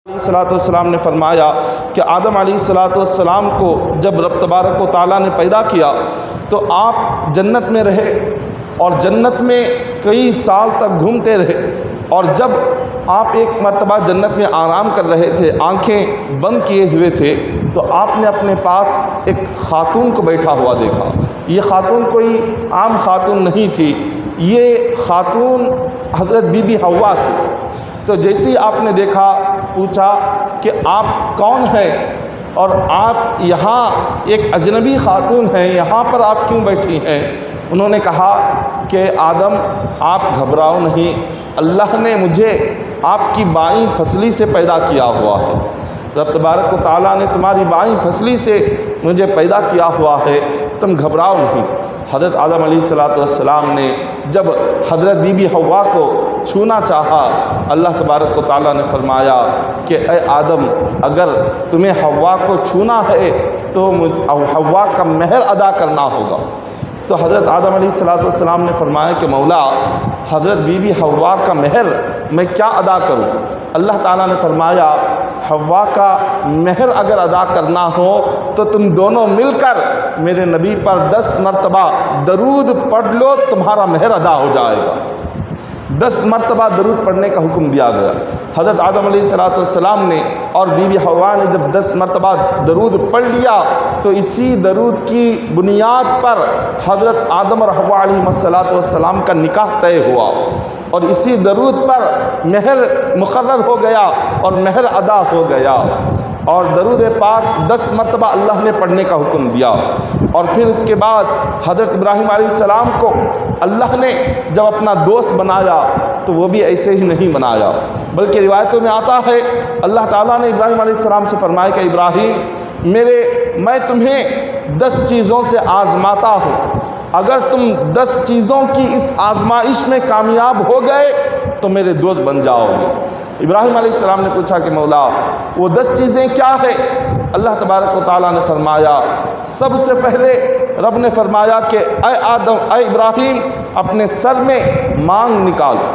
صلاۃ والسلام نے فرمایا کہ آدم علیہ الصلاۃ والسلام کو جب رب تبارک و تعالیٰ نے پیدا کیا تو آپ جنت میں رہے اور جنت میں کئی سال تک گھومتے رہے، اور جب آپ ایک مرتبہ جنت میں آرام کر رہے تھے، آنکھیں بند کیے ہوئے تھے، تو آپ نے اپنے پاس ایک خاتون کو بیٹھا ہوا دیکھا۔ یہ خاتون کوئی عام خاتون نہیں تھی، یہ خاتون حضرت بی بی حوا تھی۔ تو جیسے ہی آپ نے دیکھا، پوچھا کہ آپ کون ہیں اور آپ یہاں ایک اجنبی خاتون ہیں، یہاں پر آپ کیوں بیٹھی ہیں؟ انہوں نے کہا کہ آدم آپ گھبراؤ نہیں، اللہ نے مجھے آپ کی بائیں پھسلی سے پیدا کیا ہوا ہے، رب تبارک و تعالیٰ نے تمہاری بائیں پھسلی سے مجھے پیدا کیا ہوا ہے، تم گھبراؤ نہیں۔ حضرت آدم علیہ الصلاۃ والسلام نے جب حضرت بی بی حوا کو چھونا چاہا، اللہ تبارک و تعالیٰ نے فرمایا کہ اے آدم، اگر تمہیں حوا کو چھونا ہے تو حوا کا مہر ادا کرنا ہوگا۔ تو حضرت آدم علیہ الصلاۃ والسلام نے فرمایا کہ مولا، حضرت بی بی حوا کا مہر میں کیا ادا کروں؟ اللہ تعالیٰ نے فرمایا حوا کا مہر اگر ادا کرنا ہو تو تم دونوں مل کر میرے نبی پر 10 مرتبہ درود پڑھ لو، تمہارا مہر ادا ہو جائے گا۔ 10 مرتبہ درود پڑھنے کا حکم دیا گیا۔ حضرت آدم علیہ الصلاۃ والسلام نے اور بی بی حوا نے جب 10 مرتبہ درود پڑھ لیا تو اسی درود کی بنیاد پر حضرت آدم اور حوا علیہ الصلاۃ والسلام کا نکاح طے ہوا، اور اسی درود پر مہر مقرر ہو گیا اور مہر ادا ہو گیا، اور درود پاک 10 مرتبہ اللہ نے پڑھنے کا حکم دیا۔ اور پھر اس کے بعد حضرت ابراہیم علیہ السلام کو اللہ نے جب اپنا دوست بنایا تو وہ بھی ایسے ہی نہیں بنایا، بلکہ روایتوں میں آتا ہے اللہ تعالیٰ نے ابراہیم علیہ السلام سے فرمایا کہ ابراہیم، میں تمہیں 10 چیزوں سے آزماتا ہوں، اگر تم 10 چیزوں کی اس آزمائش میں کامیاب ہو گئے تو میرے دوست بن جاؤ گے۔ ابراہیم علیہ السلام نے پوچھا کہ مولا وہ 10 چیزیں کیا ہیں؟ اللہ تبارک و تعالیٰ نے فرمایا، سب سے پہلے رب نے فرمایا کہ اے ابراہیم، اپنے سر میں مانگ نکالو۔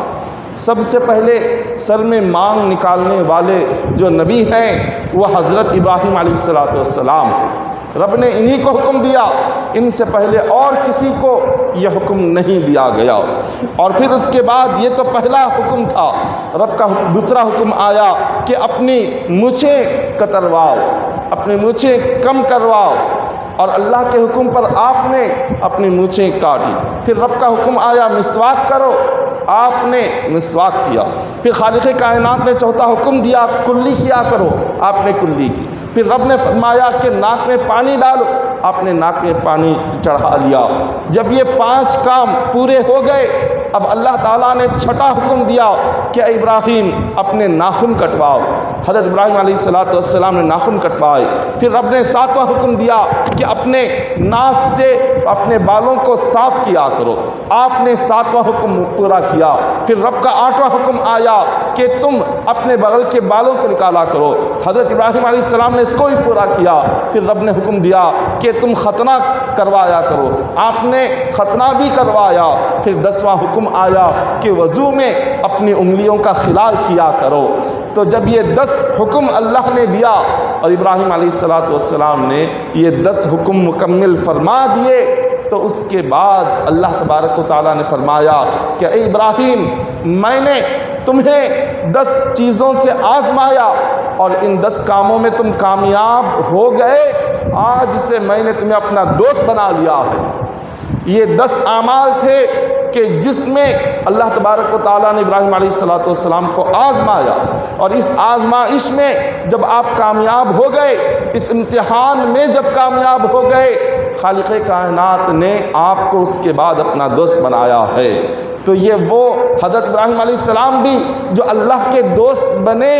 سب سے پہلے سر میں مانگ نکالنے والے جو نبی ہیں وہ حضرت ابراہیم علیہ الصلاۃ والسلام ہیں۔ رب نے انہی کو حکم دیا، ان سے پہلے اور کسی کو یہ حکم نہیں دیا گیا۔ اور پھر اس کے بعد یہ تو پہلا حکم تھا، رب کا دوسرا حکم آیا کہ اپنی مونچھیں کترواؤ، اپنی مونچھیں کم کرواؤ، اور اللہ کے حکم پر آپ نے اپنی مونچھیں کاٹی۔ پھر رب کا حکم آیا مسواک کرو، آپ نے مسواک کیا۔ پھر خالق کائنات نے چوتھا حکم دیا کلی کیا کرو، آپ نے کلی کی۔ پھر رب نے فرمایا کہ ناک میں پانی ڈالو، آپ نے ناک میں پانی چڑھا لیا۔ جب یہ 5 کام پورے ہو گئے، اب اللہ تعالیٰ نے چھٹا حکم دیا کہ اے ابراہیم اپنے ناخن کٹواؤ۔ حضرت ابراہیم علیہ الصلاۃ والسلام نے ناخن کٹوائے۔ پھر رب نے 7واں حکم دیا کہ اپنے ناف سے اپنے بالوں کو صاف کیا کرو، آپ نے 7واں حکم پورا کیا۔ پھر رب کا 8واں حکم آیا کہ تم اپنے بغل کے بالوں کو نکالا کرو، حضرت ابراہیم علیہ السلام نے اس کو بھی پورا کیا۔ پھر رب نے حکم دیا کہ تم ختنہ کروایا کرو، آپ نے ختنہ بھی کروایا۔ پھر 10واں حکم آیا کہ وضو میں اپنی انگلیوں کا خلال کیا کرو۔ تو جب یہ 10 حکم اللہ نے دیا اور ابراہیم علیہ الصلاۃ والسلام نے یہ 10 حکم مکمل فرما دیے، تو اس کے بعد اللہ تبارک و تعالیٰ نے فرمایا کہ اے ابراہیم، میں نے تمہیں 10 چیزوں سے آزمایا اور ان 10 کاموں میں تم کامیاب ہو گئے، آج سے میں نے تمہیں اپنا دوست بنا لیا ہے۔ یہ 10 اعمال تھے کہ جس میں اللہ تبارک و تعالیٰ نے ابراہیم علیہ الصلاۃ والسلام کو آزمایا، اور اس آزمائش میں جب آپ کامیاب ہو گئے، اس امتحان میں جب کامیاب ہو گئے، خالق کائنات نے آپ کو اس کے بعد اپنا دوست بنایا ہے۔ تو یہ وہ حضرت ابراہیم علیہ السلام بھی جو اللہ کے دوست بنے،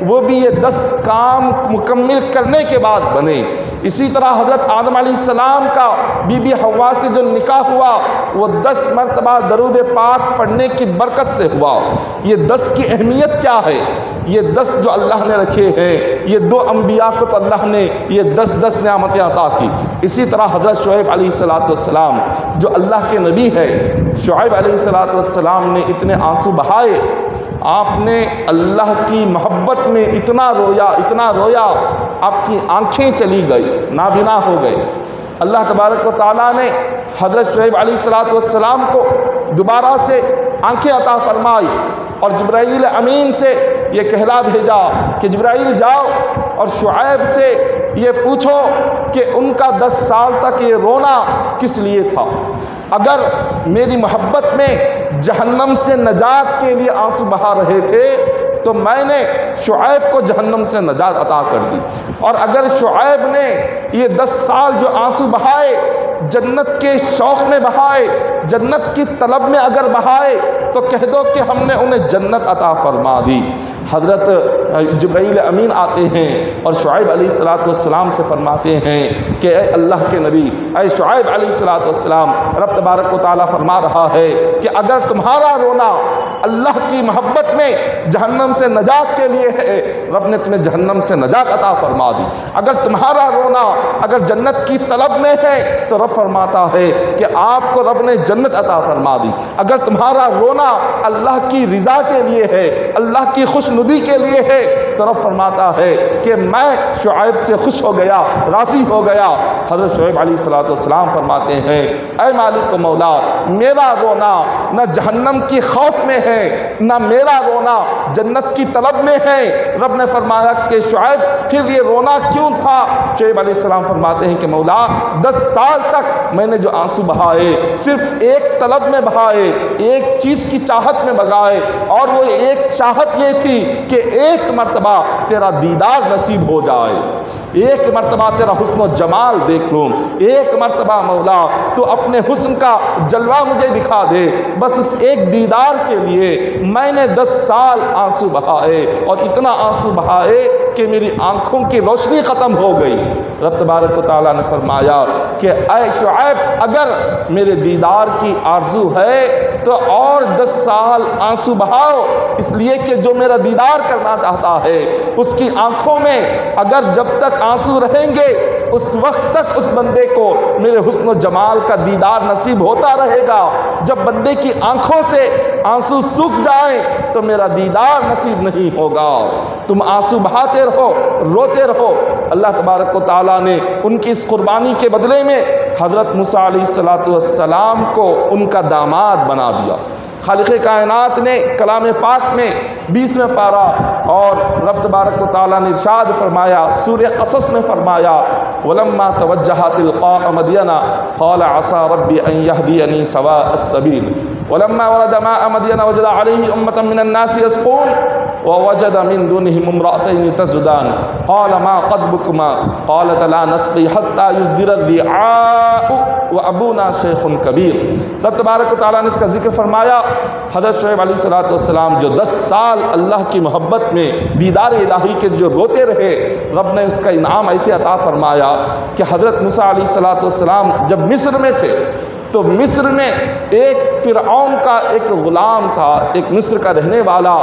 وہ بھی یہ 10 کام مکمل کرنے کے بعد بنے۔ اسی طرح حضرت آدم علیہ السلام کا بی بی حوا سے جو نکاح ہوا وہ 10 مرتبہ درود پاک پڑھنے کی برکت سے ہوا۔ یہ 10 کی اہمیت کیا ہے؟ یہ 10 جو اللہ نے رکھے ہیں، یہ 2 انبیاء کو تو اللہ نے یہ 10 نعمتیں عطا کی۔ اسی طرح حضرت شعیب علیہ الصلاۃ والسلام جو اللہ کے نبی ہے، شعیب علیہ الصلاۃ والسلام نے اتنے آنسو بہائے، آپ نے اللہ کی محبت میں اتنا رویا آپ کی آنکھیں چلی گئی، نابینا ہو گئے۔ اللہ تبارک و تعالیٰ نے حضرت شعیب علیہ السلام کو دوبارہ سے آنکھیں عطا فرمائی اور جبرائیل امین سے یہ کہلا بھیجا کہ جبرائیل جاؤ اور شعیب سے یہ پوچھو کہ ان کا 10 سال تک یہ رونا کس لیے تھا۔ اگر میری محبت میں جہنم سے نجات کے لیے آنسو بہا رہے تھے تو میں نے شعیب کو جہنم سے نجات عطا کر دی، اور اگر شعیب نے یہ 10 سال جو آنسو بہائے جنت کے شوق میں بہائے، جنت کی طلب میں اگر بہائے، تو کہہ دو کہ ہم نے انہیں جنت عطا فرما دی۔ حضرت جبرائیل امین آتے ہیں اور شعیب علیہ السلام سے فرماتے ہیں کہ اے اللہ کے نبی، اے شعیب علیہ السلام، رب تبارک و تعالیٰ فرما رہا ہے کہ اگر تمہارا رونا اللہ کی محبت میں جہنم سے نجات کے لیے ہے، رب نے تمہیں جہنم سے نجات عطا فرما دی۔ اگر تمہارا رونا اگر جنت کی طلب میں ہے تو رب فرماتا ہے کہ آپ کو رب نے جنت عطا فرما دی۔ اگر تمہارا رونا اللہ کی رضا کے لیے ہے، اللہ کی خوشنودی کے لیے ہے، تو رب فرماتا ہے کہ میں شعیب سے خوش ہو گیا، راضی ہو گیا۔ حضرت شعیب علیہ السلام فرماتے ہیں اے مالک و مولا، میرا رونا نہ جہنم کی خوف میں ہے، نہ میرا رونا جنت کی طلب میں ہے۔ رب نے فرمایا کہ شعیب پھر یہ رونا کیوں تھا؟ شعیب علیہ السلام فرماتے ہیں کہ مولا 10 سال تک میں نے جو آنسو بہائے صرف ایک طلب میں بہائے، ایک چیز کی چاہت میں بگائے، اور وہ ایک چاہت یہ تھی کہ ایک مرتبہ تیرا دیدار نصیب ہو جائے، ایک مرتبہ تیرا حسن و جمال دیکھ لوں، ایک مرتبہ مولا تو اپنے حسن کا جلوہ مجھے دکھا دے۔ بس اس ایک دیدار کے لیے میں نے 10 سال آنسو بہائے، اور اتنا آنسو بہائے کہ میری آنکھوں کی روشنی ختم ہو گئی۔ رب تبارک و تعالیٰ نے فرمایا کہ اے شعیب، اگر میرے دیدار کی آرزو ہے تو اور 10 سال آنسو بہاؤ، اس لیے کہ جو میرا دیدار کرنا چاہتا ہے اس کی آنکھوں میں اگر جب تک آنسو رہیں گے اس وقت تک اس بندے کو میرے حسن و جمال کا دیدار نصیب ہوتا رہے گا۔ جب بندے کی آنکھوں سے آنسو سوکھ جائیں تو میرا دیدار نصیب نہیں ہوگا۔ تم آنسو بہاتے رہو، روتے رہو۔ اللہ تبارک و تعالیٰ نے ان کی اس قربانی کے بدلے میں حضرت موسیٰ علیہ السلام کو ان کا داماد بنا دیا۔ خالق کائنات نے کلام پاک میں 20ویں پارہ اور رب تبارک و تعالیٰ نے ارشاد فرمایا، سورہ قصص میں فرمایا وَلَمَّا تَوَجَّهَ تِلْقَاءَ مَدْيَنَ قَالَ عَسَىٰ رَبِّي أَن يَهْدِيَنِي سَوَاءَ السَّبِيلِ وَلَمَّا وَرَدَ مَاءَ مَدْيَنَ وَجَدَ عَلَيْهِ أُمَّةً مِّنَ النَّاسِ يَسْقُونَ ووجد من دونهم امرأتين تزدان قال ما خطبكما قالتا لا نسقي حتى يصدر الرعاء وابونا شيخ كبير۔ رب تبارک و تعالیٰ نے اس کا ذکر فرمایا۔ حضرت شعیب علیہ السلام جو 10 سال اللہ کی محبت میں دیدار الہی کے جو روتے رہے، رب نے اس کا انعام ایسے عطا فرمایا کہ حضرت موسیٰ علیہ السلام جب مصر میں تھے تو مصر میں ایک فرعون کا ایک غلام تھا، ایک مصر کا رہنے والا،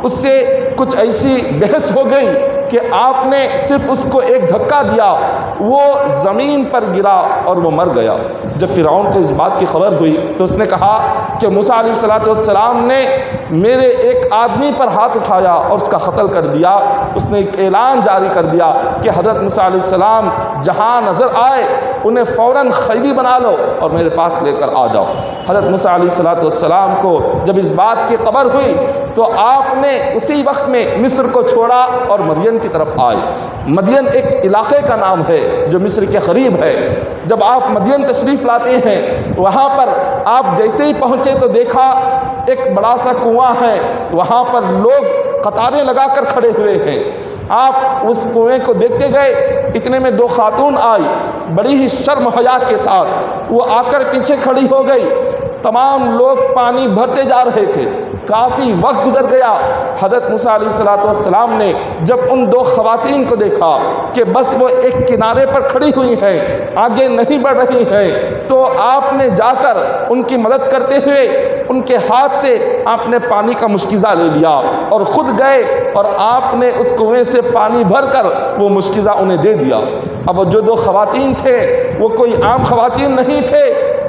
اس سے کچھ ایسی بحث ہو گئی کہ آپ نے صرف اس کو ایک دھکا دیا، وہ زمین پر گرا اور وہ مر گیا۔ جب فرعون کو اس بات کی خبر ہوئی تو اس نے کہا کہ موسیٰ علیہ السلام نے میرے ایک آدمی پر ہاتھ اٹھایا اور اس کا قتل کر دیا۔ اس نے ایک اعلان جاری کر دیا کہ حضرت موسیٰ علیہ السلام جہاں نظر آئے انہیں فوراً قیدی بنا لو اور میرے پاس لے کر آ جاؤ۔ حضرت موسیٰ علیہ السلام کو جب اس بات کی خبر ہوئی تو آپ نے اسی وقت میں مصر کو چھوڑا اور مدین کی طرف آئے۔ مدین ایک علاقے کا نام ہے جو مصر کے قریب ہے۔ جب آپ مدین تشریف لاتے ہیں وہاں پر آپ جیسے ہی پہنچے تو دیکھا ایک بڑا سا کنواں ہے، وہاں پر لوگ قطاریں لگا کر کھڑے ہوئے ہیں۔ آپ اس کنویں کو دیکھتے گئے، اتنے میں 2 خاتون آئی بڑی ہی شرم حیا کے ساتھ، وہ آ کر پیچھے کھڑی ہو گئی۔ تمام لوگ پانی بھرتے جا رہے تھے، کافی وقت گزر گیا۔ حضرت موسیٰ علیہ السلام نے جب ان 2 خواتین کو دیکھا کہ بس وہ ایک کنارے پر کھڑی ہوئی ہیں، آگے نہیں بڑھ رہی ہیں، تو آپ نے جا کر ان کی مدد کرتے ہوئے ان کے ہاتھ سے آپ نے پانی کا مشکیزہ لے لیا اور خود گئے اور آپ نے اس کنویں سے پانی بھر کر وہ مشکیزہ انہیں دے دیا۔ اب جو 2 خواتین تھے وہ کوئی عام خواتین نہیں تھے،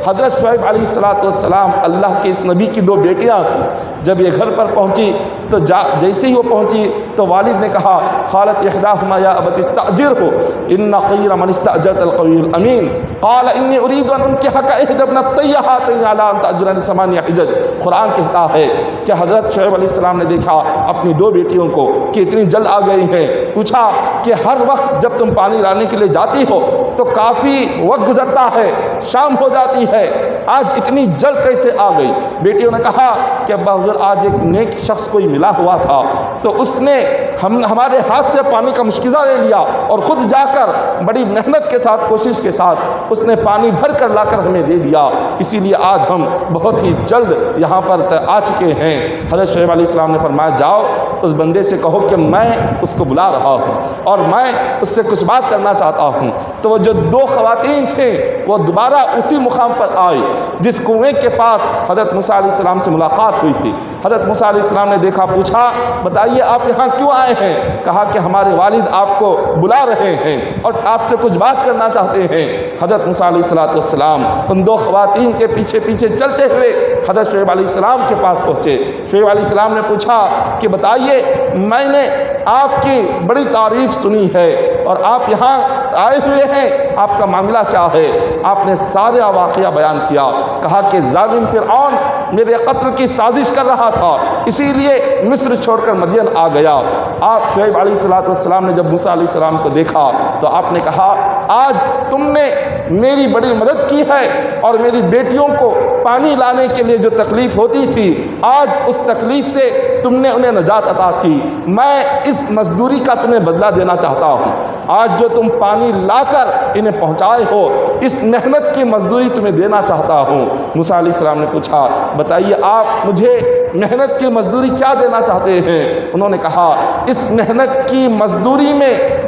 حضرت شعیب علیہ السلام اللہ کے اس نبی کی 2 بیٹیاں تھیں۔ جب یہ گھر پر پہنچی تو جیسے ہی وہ پہنچی تو والد نے کہا قالت احداہما یا ابت استاجرہ ان خیر من استاجرت القوی الامین قال انی اريد ان انکحک احدی ابنتی هاتین علی ان تاجرنی ثمانیہ حجج۔ قرآن کہتا ہے کہ حضرت شعیب علیہ السلام نے دیکھا اپنی دو بیٹیوں کو کہ اتنی جلد آ گئی ہیں، پوچھا کہ ہر وقت جب تم پانی لانے کے لیے جاتی ہو تو کافی وقت گزرتا ہے، شام ہو جاتی ہے، آج اتنی جلد کیسے آ گئی؟ بیٹیوں نے کہا کہ ابا حضور آج ایک نیک شخص کوئی ملا ہوا تھا تو اس نے ہمارے ہاتھ سے پانی کا مشکزہ لے لیا اور خود جا کر بڑی محنت کے ساتھ کوشش کے ساتھ اس نے پانی بھر کر لا کر ہمیں دے دیا، اسی لیے آج ہم بہت ہی جلد یہاں پر آ چکے ہیں۔ حضرت شعیب علیہ السلام نے فرمایا جاؤ اس بندے سے کہو کہ میں اس کو بلا رہا ہوں اور میں اس سے کچھ بات کرنا چاہتا ہوں۔ تو وہ جو دو خواتین تھیں وہ دوبارہ اسی مقام پر آئی جس کنویں کے پاس حضرت موسیٰ علیہ السلام سے ملاقات ہوئی تھی۔ حضرت موسیٰ علیہ السلام نے دیکھا، پوچھا بتائیے آپ یہاں کیوں آئے ہیں؟ کہا کہ ہمارے والد آپ کو بلا رہے ہیں اور آپ سے کچھ بات کرنا چاہتے ہیں۔ حضرت موسیٰ علیہ السلام ان دو خواتین کے پیچھے پیچھے چلتے ہوئے حضرت شعیب علیہ السلام کے پاس پہنچے۔ شعیب علیہ السلام نے پوچھا کہ بتائیے میں نے آپ کی بڑی تعریف سنی ہے اور آپ یہاں آئے ہوئے ہیں، آپ کا معاملہ کیا ہے؟ آپ نے سارا واقعہ بیان کیا، کہا کہ ظالم فرعون میرے قتل کی سازش کر رہا تھا، اسی لیے مصر چھوڑ کر مدین آ گیا۔ آپ شعیب علیہ السلام نے جب موسیٰ علیہ السلام کو دیکھا تو آپ نے کہا آج تم نے میری بڑی مدد کی ہے اور میری بیٹیوں کو پانی لانے کے لیے جو تکلیف ہوتی تھی آج اس تکلیف سے تم نے انہیں نجات عطا کی، میں اس مزدوری کا تمہیں بدلہ دینا چاہتا ہوں۔ آج جو تم پانی لا کر انہیں پہنچائے ہو اس محنت کی مزدوری تمہیں دینا چاہتا ہوں۔ موسیٰ علیہ السلام نے پوچھا بتائیے آپ مجھے محنت کی مزدوری کیا دینا چاہتے ہیں؟ انہوں نے کہا اس محنت کی مزدوری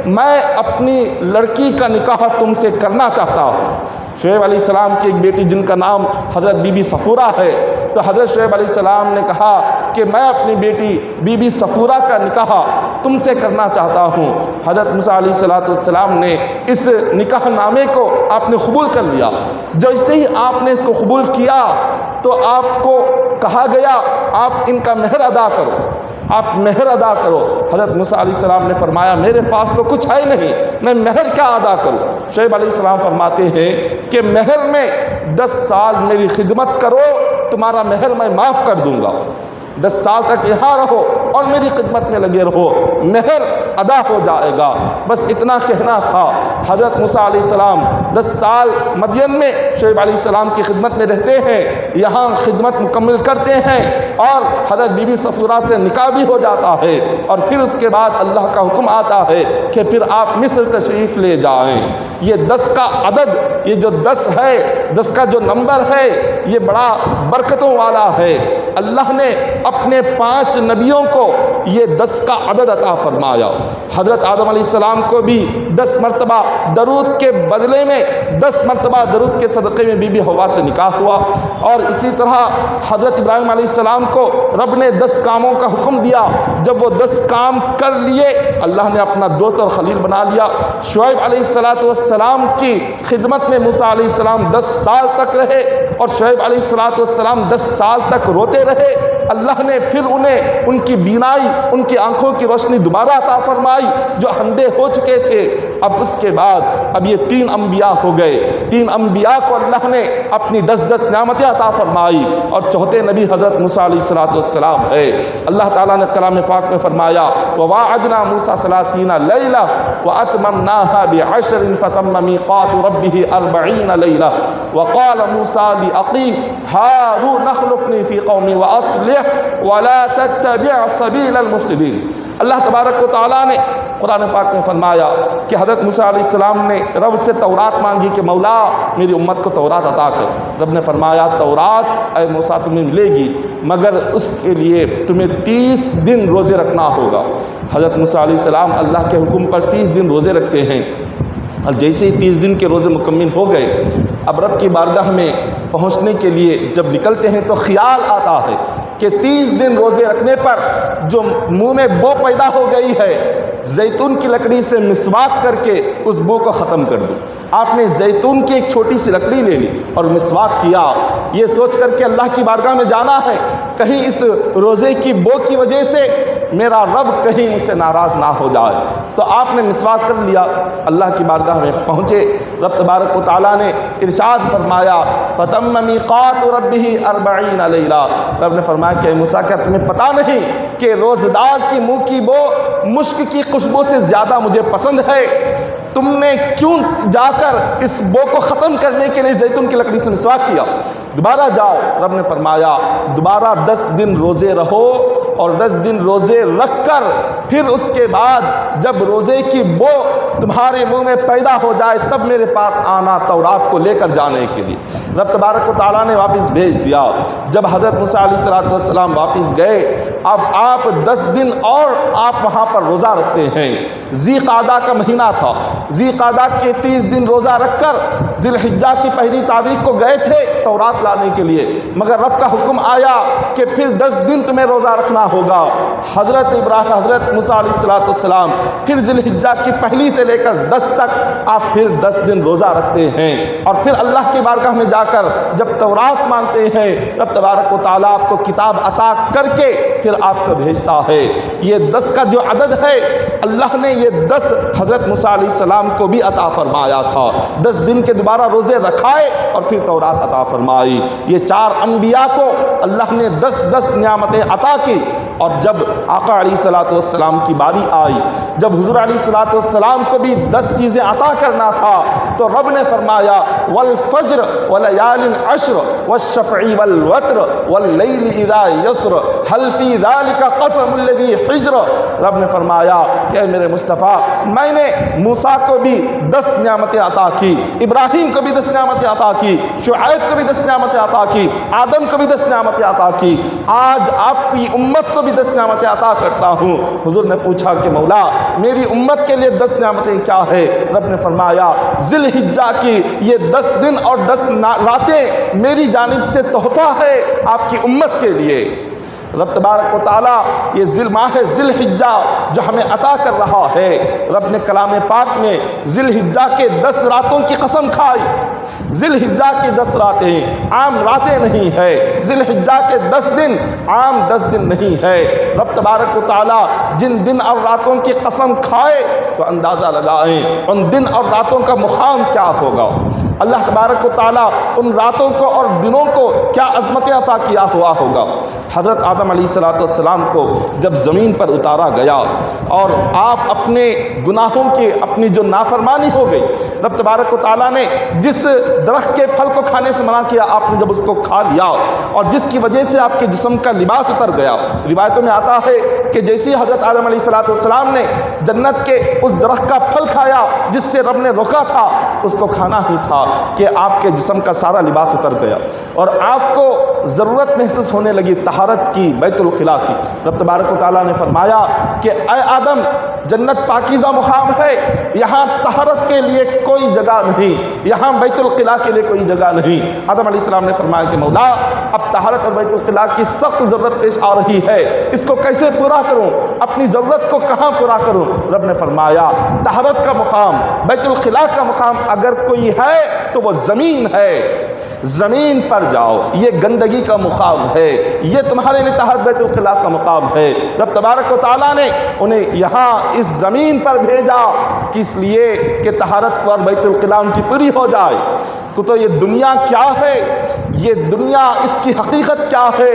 میں اپنی لڑکی کا نکاح تم سے کرنا چاہتا ہوں۔ شعیب علیہ السلام کی ایک بیٹی جن کا نام حضرت بی بی صفورہ ہے، تو حضرت شعیب علیہ السلام نے کہا کہ میں اپنی بیٹی بی بی صفورہ کا نکاح تم سے کرنا چاہتا ہوں۔ حضرت موسیٰ علیہ السلام نے اس نکاح نامے کو آپ نے قبول کر لیا۔ جیسے ہی آپ نے اس کو قبول کیا تو آپ کو کہا گیا آپ ان کا مہر ادا کرو، آپ مہر ادا کرو۔ حضرت موسیٰ علیہ السلام نے فرمایا میرے پاس تو کچھ ہے نہیں، میں مہر کیا ادا کروں؟ شعیب علیہ السلام فرماتے ہیں کہ مہر میں 10 سال میری خدمت کرو، تمہارا مہر میں معاف کر دوں گا۔ 10 سال تک یہاں رہو اور میری خدمت میں لگے رہو، مہر ادا ہو جائے گا۔ بس اتنا کہنا تھا۔ حضرت موسیٰ علیہ السلام 10 سال مدین میں شعیب علیہ السلام کی خدمت میں رہتے ہیں، یہاں خدمت مکمل کرتے ہیں اور حضرت بی بی صفورہ سے نکاح بھی ہو جاتا ہے، اور پھر اس کے بعد اللہ کا حکم آتا ہے کہ پھر آپ مصر تشریف لے جائیں۔ یہ 10 کا عدد، یہ جو 10 ہے، 10 کا جو نمبر ہے یہ بڑا برکتوں والا ہے۔ اللہ نے اپنے 5 نبیوں کو یہ 10 کا عدد عطا فرمایا۔ حضرت آدم علیہ السلام کو بھی 10 مرتبہ درود کے بدلے میں 10 مرتبہ درود کے صدقے میں بی بی حوا سے نکاح ہوا، اور اسی طرح حضرت ابراہیم علیہ السلام کو رب نے 10 کاموں کا حکم دیا۔ جب وہ 10 کام کر لیے اللہ نے اپنا دوست اور خلیل بنا لیا۔ شعیب علیہ السلام کی خدمت میں موسیٰ علیہ السلام 10 سال تک رہے اور شعیب علیہ السلام 10 سال تک روتے رہے۔ اللہ نے پھر انہیں ان کی بینائی، ان کی آنکھوں کی روشنی دوبارہ عطا فرمائی جو اندھے ہو چکے تھے۔ اب اس کے بعد اب یہ 3 انبیاء ہو گئے، 3 انبیاء کو اللہ نے اپنی 10 نعمتیں عطا فرمائی، اور چوتھے نبی حضرت موسیٰ علیہ السلام ہے۔ اللہ تعالیٰ نے کلام پاک میں فرمایا وَوَاعَدْنَا مُوسَىٰ 30 لَيْلَةً وَأَتْمَمْنَاهَا بِعَشْرٍ فَتَمَّ مِيقَاتُ رَبِّهِ 40 لَيْلَةً وَقَالَ مُوسَىٰ لِأَخِيهِ هَارُونَ اخْلُفْنِي فِي قَوْمِي وَأَصْلِحْ وَلَا تَتَّبِعْ سَبِيلَ الْمُفْسِدِينَ۔ اللہ تبارک و تعالیٰ نے قرآن پاک میں فرمایا کہ حضرت موسیٰ علیہ السلام نے رب سے تورات مانگی کہ مولا میری امت کو تورات عطا کر۔ رب نے فرمایا تورات اے موسیٰ تمہیں ملے گی، مگر اس کے لیے تمہیں 30 دن روزے رکھنا ہوگا۔ حضرت موسیٰ علیہ السلام اللہ کے حکم پر 30 دن روزے رکھتے ہیں، اور جیسے ہی 30 دن کے روزے مکمل ہو گئے اب رب کی بارگاہ میں پہنچنے کے لیے جب نکلتے ہیں تو خیال آتا ہے کہ 30 دن روزے رکھنے پر جو منہ میں بو پیدا ہو گئی ہے زیتون کی لکڑی سے مسواک کر کے اس بو کو ختم کر دوں۔ آپ نے زیتون کی ایک چھوٹی سی لکڑی لے لی اور مسواک کیا، یہ سوچ کر کے اللہ کی بارگاہ میں جانا ہے کہیں اس روزے کی بو کی وجہ سے میرا رب کہیں مجھ سے ناراض نہ ہو جائے۔ تو آپ نے مسواک کر لیا، اللہ کی بارگاہ میں پہنچے، رب تبارک و تعالیٰ نے ارشاد فرمایا فَتَمَّ مِيقَاتُ رَبِّهِ 40 لَيْلَةً۔ رب نے فرمایا کہ موسیٰ کیا تمہیں پتہ نہیں کہ روزدار کی منہ کی بو مشک کی خوشبو سے زیادہ مجھے پسند ہے؟ تم نے کیوں جا کر اس بو کو ختم کرنے کے لیے زیتون کی لکڑی سے مسواک کیا؟ دوبارہ جاؤ۔ رب نے فرمایا دوبارہ 10 دن روزے رہو، اور 10 دن روزے رکھ کر پھر اس کے بعد جب روزے کی بو تمہارے منہ میں پیدا ہو جائے تب میرے پاس آنا تورات کو لے کر جانے کے لیے۔ رب تبارک و تعالیٰ نے واپس بھیج دیا۔ جب حضرت موسیٰ علیہ السلام واپس گئے، اب آپ 10 دن اور آپ وہاں پر روزہ رکھتے ہیں۔ ذی قعدہ کا مہینہ تھا، ذی قعدہ کے 30 دن روزہ رکھ کر ذی الحجہ کی پہلی تاریخ کو گئے تھے تورات لانے کے لیے، مگر رب کا حکم آیا کہ پھر 10 دن تمہیں روزہ رکھنا ہوگا۔ حضرت موسیٰ علیہ السلام پھر ذی الحجہ کی پہلی سے لے کر 10 تک آپ پھر 10 دن روزہ رکھتے ہیں، اور پھر اللہ کی بارگاہ میں جا کر جب تورات مانگتے ہیں رب تبارک و تعالیٰ آپ کو کتاب عطا کر کے پھر آپ کو بھیجتا ہے۔ یہ 10 کا جو عدد ہے اللہ نے یہ 10 حضرت موسیٰ علیہ السلام کو بھی عطا فرمایا تھا۔ 10 دن کے دوبارہ روزے رکھائے اور پھر تورات عطا فرمائی۔ یہ 4 انبیاء کو اللہ نے 10 نعمتیں عطا کی، اور جب آقا علیہ السلام کی باری آئی، جب حضور علیہ السلام کو بھی 10 چیزیں عطا کرنا تھا، تو رب نے فرمایا والفجر وليال عشر والشفع والوتر واللیل اذا یسر هل فی ذلک قسم الذی حجر۔ رب نے فرمایا کہ میرے مصطفیٰ میں نے موسیٰ کو بھی 10 نعمتیں عطا کی، ابراہیم کو بھی 10 نعمتیں عطا کی، شعیب کو بھی 10 نعمتیں عطا کی، آدم کو بھی 10 نعمتیں عطا کی، آج آپ کی امت کو بھی 10 نعمتیں عطا کرتا ہوں۔ حضور نے پوچھا کہ مولا میری امت کے لیے 10 نعمتیں کیا ہے؟ رب نے فرمایا ذی الحجہ کی یہ 10 دن اور 10 راتیں میری جانب سے تحفہ ہے آپ کی امت کے لیے۔ رب تبارک و تعالیٰ یہ ماہ ذی الحجہ جو ہمیں عطا کر رہا ہے، رب نے کلام پاک میں ذی الحجہ کے 10 راتوں کی قسم کھائی۔ ذی الحجہ کی 10 راتیں عام راتیں نہیں ہے، ذی الحجہ کے 10 دن عام 10 دن نہیں ہے۔ رب تبارک و تعالیٰ جن دن اور راتوں کی قسم کھائے تو اندازہ لگائیں ان دن اور راتوں کا مقام کیا ہوگا۔ اللہ تبارک و تعالیٰ ان راتوں کو اور دنوں کو کیا عظمتیں عطا کیا ہوا ہوگا۔ حضرت آدم علیہ السلام کو جب زمین پر اتارا گیا اور آپ اپنے گناہوں کی اپنی جو نافرمانی ہو گئی، رب تبارک و تعالیٰ نے جس درخت کے پھل کو کھانے سے منع کیا آپ نے جب اس کو کھا لیا، اور جس کی وجہ سے آپ کے جسم کا لباس اتر گیا۔ روایتوں میں آتا ہے کہ جیسے حضرت آدم علیہ السلام نے جنت کے اس درخت کا پھل کھایا جس سے رب نے روکا تھا، اس کو کھانا ہی تھا کہ آپ کے جسم کا سارا لباس اتر گیا، اور آپ کو ضرورت محسوس ہونے لگی طہارت کی، بیت الخلا کی۔ رب تبارک و تعالیٰ نے فرمایا کہ اے آدم جنت پاکیزہ مقام ہے، یہاں طہارت کے لیے کوئی جگہ نہیں، یہاں بیت الخلا کے لیے کوئی جگہ نہیں۔ آدم علیہ السلام نے فرمایا کہ مولا اب طہارت اور بیت الخلا کی سخت ضرورت پیش آ رہی ہے، اس کو کیسے پورا کروں، اپنی ضرورت کو کہاں پورا کروں؟ رب نے فرمایا طہارت کا مقام، بیت الخلا کا مقام اگر کوئی ہے تو وہ زمین ہے، زمین پر جاؤ، یہ گندگی کا مقام ہے، یہ تمہارے لیے طہارت بیت الخلا کا مقام ہے۔ رب تبارک و تعالیٰ نے انہیں یہاں اس زمین پر بھیجا کس لیے کہ طہارت اور بیت الخلا ان کی پوری ہو جائے۔ تو یہ دنیا کیا ہے، یہ دنیا اس کی حقیقت کیا ہے؟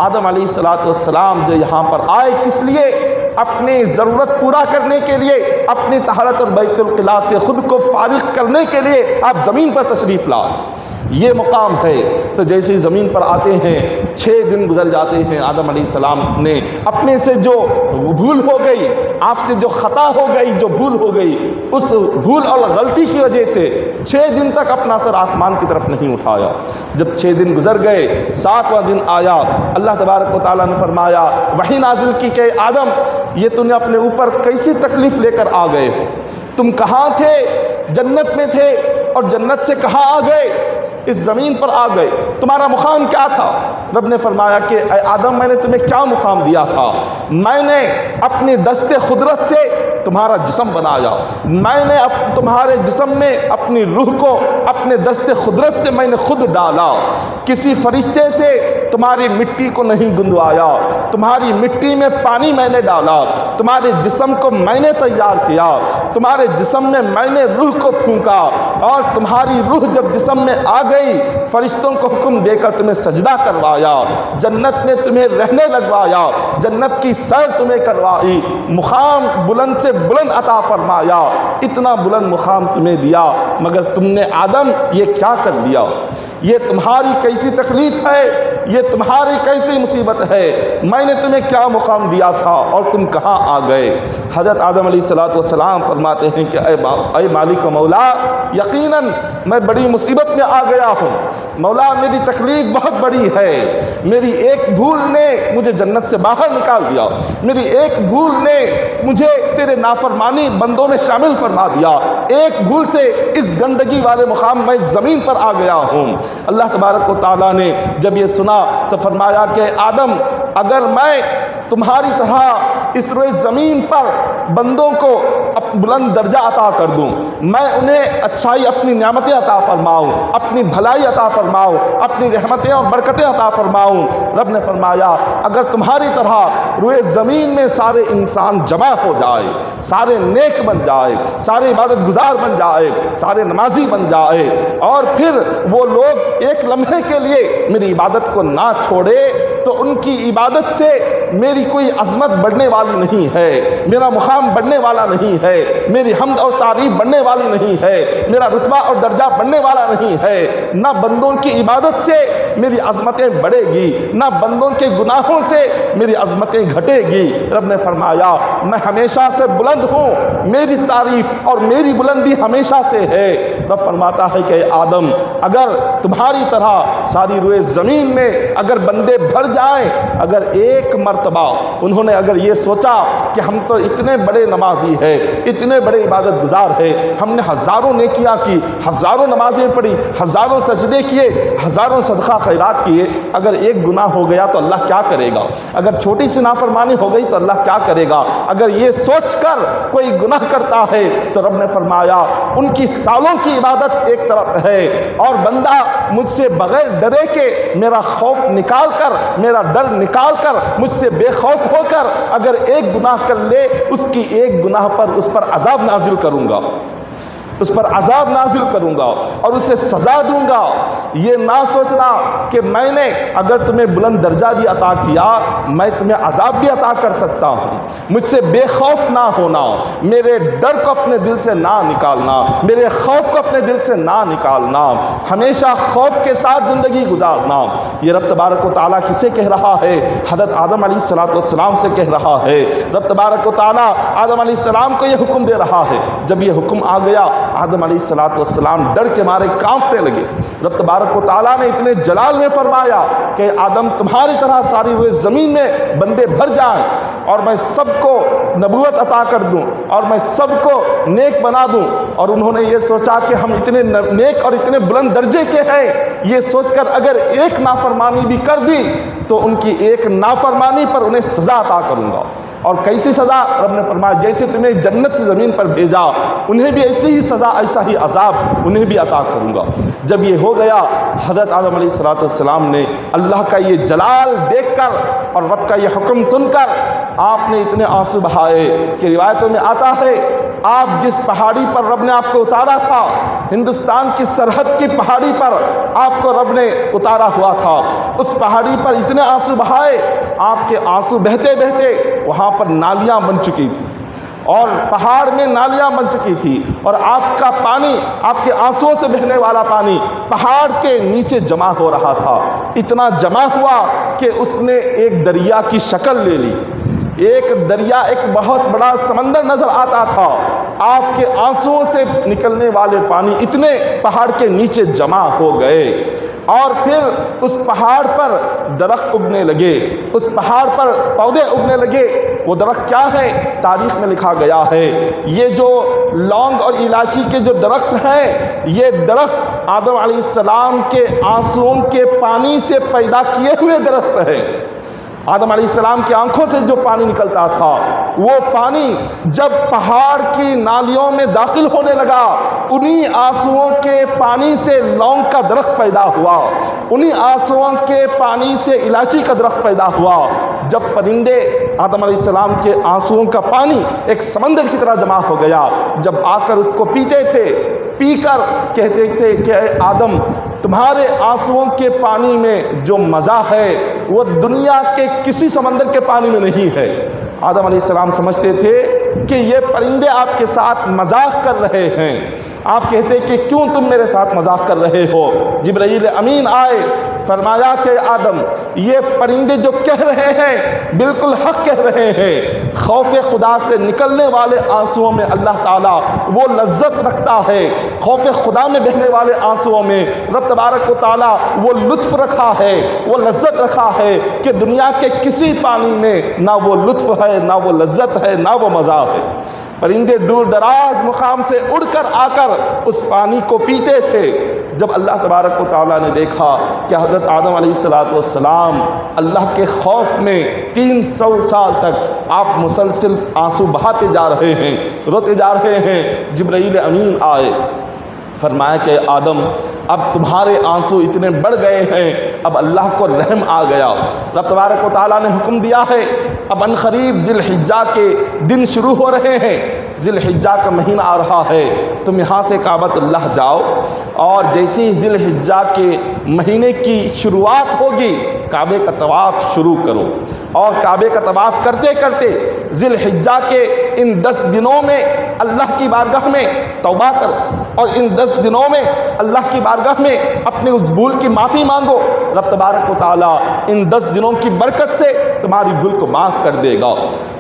آدم علیہ السلام جو یہاں پر آئے کس لیے؟ اپنی ضرورت پورا کرنے کے لیے، اپنی طہارت اور بیت الخلا سے خود کو فارغ کرنے کے لیے آپ زمین پر تشریف لائے، یہ مقام ہے۔ تو جیسے ہی زمین پر آتے ہیں 6 دن گزر جاتے ہیں، آدم علیہ السلام نے اپنے سے جو بھول ہو گئی، آپ سے جو خطا ہو گئی، جو بھول ہو گئی، اس بھول اور غلطی کی وجہ سے 6 دن تک اپنا سر آسمان کی طرف نہیں اٹھایا۔ جب 6 دن گزر گئے، 7واں دن آیا، اللہ تبارک و تعالیٰ نے فرمایا وحی نازل کی کہ آدم یہ تم نے اپنے اوپر کیسی تکلیف لے کر آ گئے ہو؟ تم کہاں تھے؟ جنت میں تھے، اور جنت سے کہاں آ گئے؟ اس زمین پر آ گئے، تمہارا مقام کیا تھا؟ رب نے فرمایا کہ اے آدم میں نے تمہیں کیا مقام دیا تھا؟ میں نے اپنی دست قدرت سے تمہارا جسم بنایا، میں نے تمہارے جسم میں اپنی روح کو اپنے دست قدرت سے میں نے خود ڈالا، کسی فرشتے سے تمہاری مٹی کو نہیں گندوایا، تمہاری مٹی میں پانی میں نے ڈالا، تمہارے جسم کو میں نے تیار کیا، تمہارے جسم میں میں نے روح کو پھونکا، اور تمہاری روح جب جسم میں آ گئی فرشتوں کو حکم دے کر تمہیں سجدہ کروایا، جنت میں تمہیں رہنے لگوایا، جنت کی سیر تمہیں کروائی، مقام بلند سے بلند عطا فرمایا، اتنا بلند مقام تمہیں دیا، مگر تم نے آدم یہ کیا کر دیا؟ یہ تمہاری کیسی تکلیف ہے، یہ تمہاری کیسی مصیبت ہے، میں نے تمہیں کیا مقام دیا تھا اور تم کہاں آ گئے؟ حضرت آدم علیہ السلام فرماتے ہیں کہ اے مالک و مولا، یقیناً میں بڑی مصیبت میں آ گیا ہوں، مولا میری تکلیف بہت بڑی ہے، میری ایک بھول نے مجھے جنت سے باہر نکال دیا، میری ایک بھول نے مجھے تیرے نافرمانی بندوں میں شامل فرما دیا، ایک بھول سے اس گندگی والے مقام میں زمین پر آ گیا ہوں۔ اللہ تبارک و تعالیٰ نے جب یہ سنا تو فرمایا کہ آدم، اگر میں تمہاری طرح اس روئے زمین پر بندوں کو بلند درجہ عطا کر دوں، میں انہیں اچھائی اپنی نعمتیں عطا فرماؤں، اپنی بھلائی عطا فرماؤں، اپنی رحمتیں اور برکتیں عطا فرماؤں، رب نے فرمایا اگر تمہاری طرح روئے زمین میں سارے انسان جمع ہو جائے، سارے نیک بن جائے، سارے عبادت گزار بن جائے، سارے نمازی بن جائے، اور پھر وہ لوگ ایک لمحے کے لیے میری عبادت کو نہ چھوڑے، تو ان کی عبادت سے میری کوئی عظمت بڑھنے والی نہیں ہے، میرا مقام بڑھنے والا نہیں ہے، میری حمد اور تعریف بڑھنے والی نہیں ہے، میرا رتبہ اور درجہ بڑھنے والا نہیں ہے، نہ بندوں کی عبادت سے میری عظمتیں بڑھے گی، نہ بندوں کے گناہوں سے میری عظمتیں گھٹے گی۔ رب نے فرمایا میں ہمیشہ سے بلند ہوں، میری تعریف اور میری بلندی ہمیشہ سے ہے۔ رب فرماتا ہے کہ آدم، اگر تمہاری طرح ساری روئے زمین میں اگر بندے بھر جائیں، اگر ایک مرتبہ انہوں نے اگر یہ سوچا کہ ہم تو اتنے بڑے نمازی ہیں، اتنے بڑے عبادت گزار ہیں، ہم نے ہزاروں نیکیاں کی، ہزاروں نمازیں پڑھی، ہزاروں سجدے کیے، ہزاروں صدقہ خیرات کیے، اگر ایک گناہ ہو گیا تو اللہ کیا کرے گا؟ اگر چھوٹی سی نافرمانی ہو گئی تو اللہ کیا کرے گا؟ اگر یہ سوچ کر کوئی گناہ کرتا ہے تو رب نے فرمایا ان کی سالوں کی عبادت ایک طرف ہے، اور بندہ مجھ سے بغیر ڈرے کہ میرا خوف نکال کر، میرا ڈر نکال کر، مجھ سے بے خوف ہو کر اگر ایک گناہ کر لے، اس کی ایک گناہ پر اس پر عذاب نازل کروں گا، اس پر عذاب نازل کروں گا اور اسے سزا دوں گا۔ یہ نہ سوچنا کہ میں نے اگر تمہیں بلند درجہ بھی عطا کیا، میں تمہیں عذاب بھی عطا کر سکتا ہوں۔ مجھ سے بے خوف نہ ہونا، میرے ڈر کو اپنے دل سے نہ نکالنا، میرے خوف کو اپنے دل سے نہ نکالنا، ہمیشہ خوف کے ساتھ زندگی گزارنا۔ یہ رب تبارک و تعالیٰ کسے کہہ رہا ہے؟ حضرت آدم علیہ السلام سے کہہ رہا ہے۔ رب تبارک و تعالیٰ آدم علیہ السلام کو یہ حکم دے رہا ہے۔ جب یہ حکم آ گیا آدم علیہ السلام ڈر کے مارے کانپنے لگے۔ رب تبارک و تعالیٰ نے اتنے جلال میں فرمایا کہ آدم تمہاری طرح ساری ہوئے زمین میں بندے بھر جائیں، اور میں سب کو نبوت عطا کر دوں، اور میں سب کو نیک بنا دوں۔ اور انہوں نے یہ سوچا کہ ہم اتنے نیک اور اتنے بلند درجے کے ہیں، یہ سوچ کر اگر ایک نافرمانی بھی کر دی تو ان کی ایک نافرمانی پر انہیں سزا عطا کروں گا۔ اور کیسی سزا؟ رب نے فرمایا جیسے تمہیں جنت سے زمین پر بھیجا، انہیں بھی ایسی ہی سزا، ایسا ہی عذاب انہیں بھی عطا کروں گا۔ جب یہ ہو گیا، حضرت آدم علیہ السلام نے اللہ کا یہ جلال دیکھ کر اور رب کا یہ حکم سن کر آپ نے اتنے آنسو بہائے کہ روایتوں میں آتا ہے آپ جس پہاڑی پر رب نے آپ کو اتارا تھا، ہندوستان کی سرحد کی پہاڑی پر آپ کو رب نے اتارا ہوا تھا، اس پہاڑی پر اتنے آنسو بہائے، آپ کے آنسو بہتے بہتے وہاں پر نالیاں بن چکی تھی، اور پہاڑ میں نالیاں بن چکی تھی، اور آپ کا پانی، آپ کے آنسوؤں سے بہنے والا پانی پہاڑ کے نیچے جمع ہو رہا تھا۔ اتنا جمع ہوا کہ اس نے ایک دریا کی شکل لے لی، ایک دریا، ایک بہت بڑا سمندر نظر آتا تھا۔ آپ کے آنسوؤں سے نکلنے والے پانی اتنے پہاڑ کے نیچے جمع ہو گئے، اور پھر اس پہاڑ پر درخت اگنے لگے، اس پہاڑ پر پودے اگنے لگے۔ وہ درخت کیا ہے؟ تاریخ میں لکھا گیا ہے یہ جو لونگ اور الائچی کے جو درخت ہیں، یہ درخت آدم علیہ السلام کے آنسوؤں کے پانی سے پیدا کیے ہوئے درخت ہے۔ آدم علیہ السلام کی آنکھوں سے جو پانی نکلتا تھا وہ پانی جب پہاڑ کی نالیوں میں داخل ہونے لگا، انہی آنسوؤں کے پانی سے لونگ کا درخت پیدا ہوا، انہی آنسوؤں کے پانی سے الائچی کا درخت پیدا ہوا۔ جب پرندے آدم علیہ السلام کے آنسوؤں کا پانی ایک سمندر کی طرح جمع ہو گیا، جب آ کر اس کو پیتے تھے، پی کر کہتے تھے کہ اے آدم، تمہارے آنسوؤں کے پانی میں جو مزہ ہے وہ دنیا کے کسی سمندر کے پانی میں نہیں ہے۔ آدم علیہ السلام سمجھتے تھے کہ یہ پرندے آپ کے ساتھ مذاق کر رہے ہیں۔ آپ کہتے کہ کیوں تم میرے ساتھ مذاق کر رہے ہو؟ جبرائیل امین آئے، فرمایا کہ آدم، یہ پرندے جو کہہ رہے ہیں بالکل حق کہہ رہے ہیں۔ خوف خدا سے نکلنے والے آنسوؤں میں اللہ تعالیٰ وہ لذت رکھتا ہے، خوف خدا میں بہنے والے آنسوؤں میں رب تبارک و تعالیٰ وہ لطف رکھا ہے، وہ لذت رکھا ہے کہ دنیا کے کسی پانی میں نہ وہ لطف ہے، نہ وہ لذت ہے، نہ وہ مزہ ہے۔ پرندے دور دراز مقام سے اڑ کر آ کر اس پانی کو پیتے تھے۔ جب اللہ تبارک و تعالیٰ نے دیکھا کہ حضرت آدم علیہ السلام اللہ کے خوف میں 300 سال تک آپ مسلسل آنسو بہاتے جا رہے ہیں، روتے جا رہے ہیں، جبرائیل امین آئے، فرمایا کہ آدم، اب تمہارے آنسو اتنے بڑھ گئے ہیں، اب اللہ کو رحم آ گیا۔ رب تبارک و تعالیٰ نے حکم دیا ہے، اب عنقریب ذی الحجہ کے دن شروع ہو رہے ہیں، ذی الحجہ کا مہینہ آ رہا ہے، تم یہاں سے کعبۃ اللہ جاؤ، اور جیسے ہی ذی الحجہ کے مہینے کی شروعات ہوگی کعبے کا طواف شروع کرو، اور کعبے کا طواف کرتے کرتے ذی الحجہ کے ان 10 دنوں میں اللہ کی بارگاہ میں توبہ کرو، اور ان 10 دنوں میں اللہ کی بارگاہ میں اپنے اس بھول کی معافی مانگو۔ رب تبارک و تعالیٰ ان 10 دنوں کی برکت سے تمہاری بھول کو معاف کر دے گا۔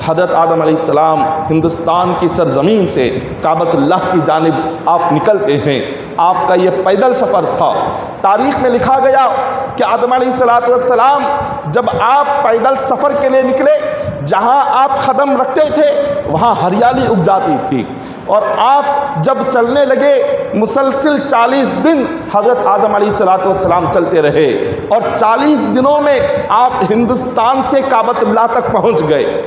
حضرت آدم علیہ السلام ہندوستان کی سرزمین سے کعبۃ اللہ کی جانب آپ نکلتے ہیں۔ آپ کا یہ پیدل سفر تھا۔ تاریخ میں لکھا گیا کہ آدم علیہ السلام جب آپ پیدل سفر کے لیے نکلے، جہاں آپ قدم رکھتے تھے وہاں ہریالی اگ جاتی تھی، اور آپ جب چلنے لگے مسلسل 40 دن حضرت آدم علیہ السلام چلتے رہے، اور 40 دنوں میں آپ ہندوستان سے کعبۃ اللہ تک پہنچ گئے۔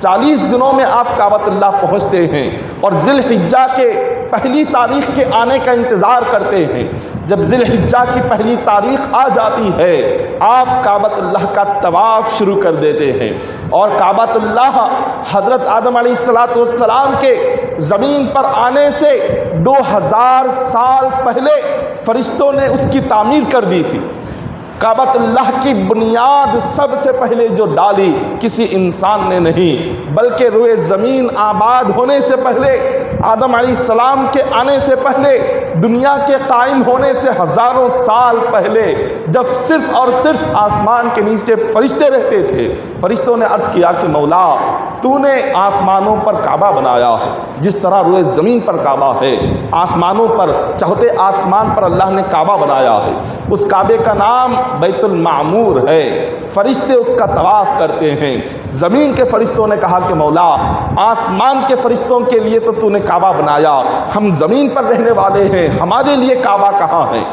40 دنوں میں آپ کعبۃ اللہ پہنچتے ہیں، اور ذی الحجہ کے پہلی تاریخ کے آنے کا انتظار کرتے ہیں۔ جب ذی الحجہ کی پہلی تاریخ آ جاتی ہے، آپ کعبۃ اللہ کا طواف شروع کر دیتے ہیں، اور کعبۃ اللہ حضرت آدم علیہ السلام کے زمین پر آنے سے 2000 سال پہلے فرشتوں نے اس کی تعمیر کر دی تھی۔ کعبۃ اللہ کی بنیاد سب سے پہلے جو ڈالی کسی انسان نے نہیں، بلکہ روئے زمین آباد ہونے سے پہلے، آدم علیہ السلام کے آنے سے پہلے، دنیا کے قائم ہونے سے ہزاروں سال پہلے، جب صرف اور صرف آسمان کے نیچے فرشتے رہتے تھے، فرشتوں نے عرض کیا کہ مولا، تو نے آسمانوں پر کعبہ بنایا ہے جس طرح روئے زمین پر کعبہ ہے، آسمانوں پر، چوتھے آسمان پر اللہ نے کعبہ بنایا ہے۔ اس کعبے کا نام بیت المعمور ہے، فرشتے اس کا طواف کرتے ہیں۔ زمین کے فرشتوں نے کہا کہ مولا، آسمان کے فرشتوں کے لیے تو نے کعبہ بنایا، ہم زمین پر رہنے والے ہیں، ہمارے لیے کعبہ کہاں ہے؟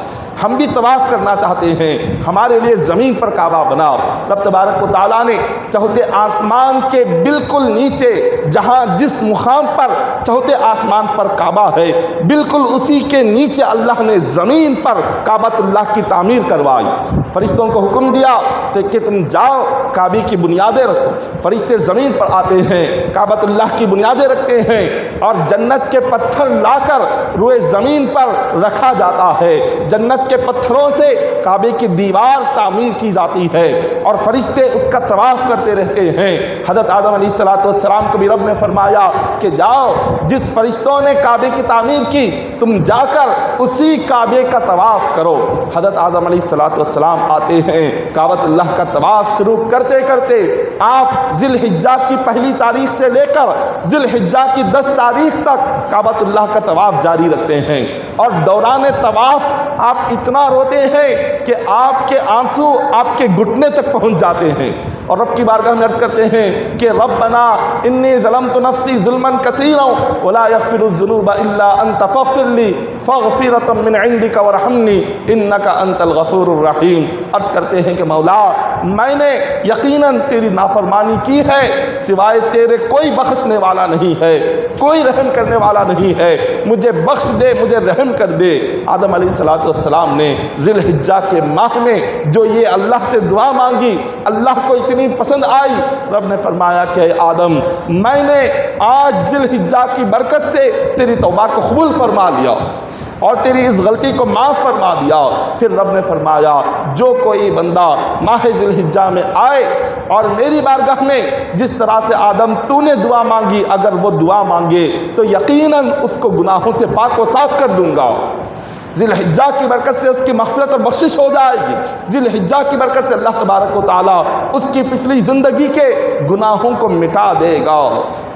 ہم بھی طواف کرنا چاہتے ہیں، ہمارے لیے زمین پر کعبہ بنا۔ رب تبارک و تعالیٰ نے چوتھے آسمان کے بالکل نیچے، جہاں جس مقام پر چوتھے آسمان پر کعبہ ہے، بالکل اسی کے نیچے اللہ نے زمین پر کعبۃ اللہ کی تعمیر کروائی۔ فرشتوں کو حکم دیا کہ تم جاؤ کعبے کی بنیادیں رکھو۔ فرشتے زمین پر آتے ہیں، کعبۃ اللہ کی بنیادیں رکھتے ہیں، اور جنت کے پتھر لا کر روئے زمین پر رکھا جاتا ہے۔ جنت کے پتھروں سے کعبے کی دیوار تعمیر کی جاتی ہے، اور فرشتے اس کا طواف کرتے رہتے ہیں۔ حضرت آدم علیہ السلام کو بھی رب نے فرمایا کہ جاؤ، جس فرشتوں نے کعبے کی تعمیر کی، تم جا کر اسی کعبے کا طواف کرو۔ حضرت آدم علیہ السلام آتے ہیں، کعبۃ اللہ کا طواف شروع کرتے کرتے آپ ذی الحجہ کی پہلی تاریخ سے لے کر ذی الحجہ کی 10 تاریخ تک کعبۃ اللہ کا طواف جاری رکھتے ہیں، اور دوران طواف آپ اتنا روتے ہیں کہ آپ کے آنسو آپ کے گھٹنے تک پہنچ جاتے ہیں، اور رب کی بارگاہ میں عرض کرتے ہیں کہ ربنا انی ظلمت نفسی ظلما کثیرا ولا یغفر الذنوب الا انت فاغفر لی فاغفرۃ من عندک وارحمنی انک انت الغفور الرحیم۔ عرض کرتے ہیں کہ مولا میں نے یقیناً تیری نافرمانی کی ہے، سوائے تیرے کوئی بخشنے والا نہیں ہے، کوئی رحم کرنے والا نہیں ہے، مجھے بخش دے، مجھے رحم کر دے۔ آدم علیہ السلام نے ذی الحجہ کے ماہ میں جو یہ اللہ سے دعا مانگی، اللہ کو اتنی پسند آئی، رب نے فرمایا کہ اے آدم میں نے آج ذی الحجہ کی برکت سے تیری توبہ کو قبول فرما لیا اور تیری اس غلطی کو معاف فرما دیا۔ پھر رب نے فرمایا جو کوئی بندہ ماہ ذی الحجہ میں آئے اور میری بارگاہ میں جس طرح سے آدم تو نے دعا مانگی اگر وہ دعا مانگے تو یقیناً اس کو گناہوں سے پاک و صاف کر دوں گا۔ ذی الحجہ کی برکت سے اس کی مغفرت اور بخشش ہو جائے گی، ذی الحجہ کی برکت سے اللہ تبارک و تعالیٰ اس کی پچھلی زندگی کے گناہوں کو مٹا دے گا۔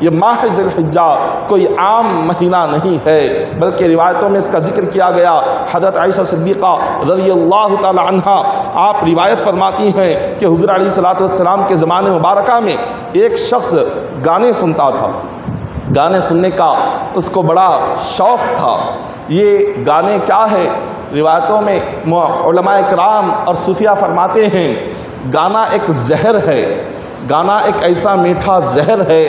یہ ماہ ذی الحجہ کوئی عام مہینہ نہیں ہے بلکہ روایتوں میں اس کا ذکر کیا گیا۔ حضرت عائشہ صدیقہ رضی اللہ تعالی عنہا آپ روایت فرماتی ہیں کہ حضور علیہ السلام کے زمانے مبارکہ میں ایک شخص گانے سنتا تھا، گانے سننے کا اس کو بڑا شوق تھا۔ یہ گانے کیا ہے؟ روایتوں میں علماء کرام اور صوفیہ فرماتے ہیں گانا ایک زہر ہے، گانا ایک ایسا میٹھا زہر ہے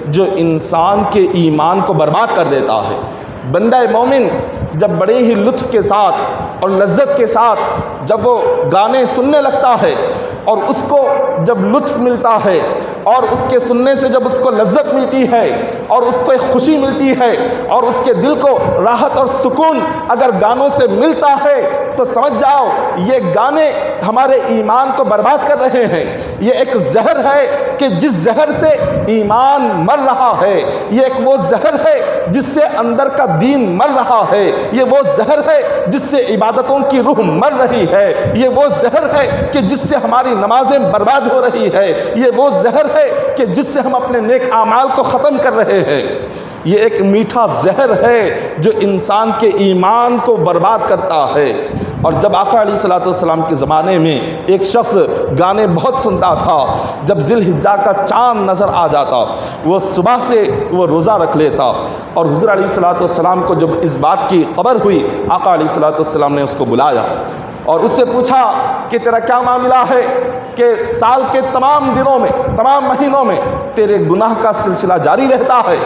جو انسان کے ایمان کو برباد کر دیتا ہے۔ بندہ مومن جب بڑے ہی لطف کے ساتھ اور لذت کے ساتھ جب وہ گانے سننے لگتا ہے اور اس کو جب لطف ملتا ہے اور اس کے سننے سے جب اس کو لذت ملتی ہے اور اس کو ایک خوشی ملتی ہے اور اس کے دل کو راحت اور سکون اگر گانوں سے ملتا ہے تو سمجھ جاؤ یہ گانے ہمارے ایمان کو برباد کر رہے ہیں۔ یہ ایک زہر ہے کہ جس زہر سے ایمان مر رہا ہے، یہ ایک وہ زہر ہے جس سے اندر کا دین مر رہا ہے، یہ وہ زہر ہے جس سے عبادتوں کی روح مر رہی ہے، یہ وہ زہر ہے کہ جس سے ہماری نمازیں برباد ہو رہی ہے، یہ وہ زہر ہے کہ جس سے ہم اپنے نیک اعمال کو ختم کر رہے ہیں۔ یہ ایک میٹھا زہر ہے جو انسان کے ایمان کو برباد کرتا ہے۔ اور جب آقا علیہ السلام کے زمانے میں ایک شخص گانے بہت سنتا تھا، جب ذی الحجہ کا چاند نظر آ جاتا وہ صبح سے وہ روزہ رکھ لیتا، اور حضور علیہ السلام کو جب اس بات کی خبر ہوئی آقا علیہ السلام نے اس کو بلایا اور اس سے پوچھا کہ تیرا کیا معاملہ ہے کہ سال کے تمام دنوں میں تمام مہینوں میں تیرے گناہ کا سلسلہ جاری رہتا ہے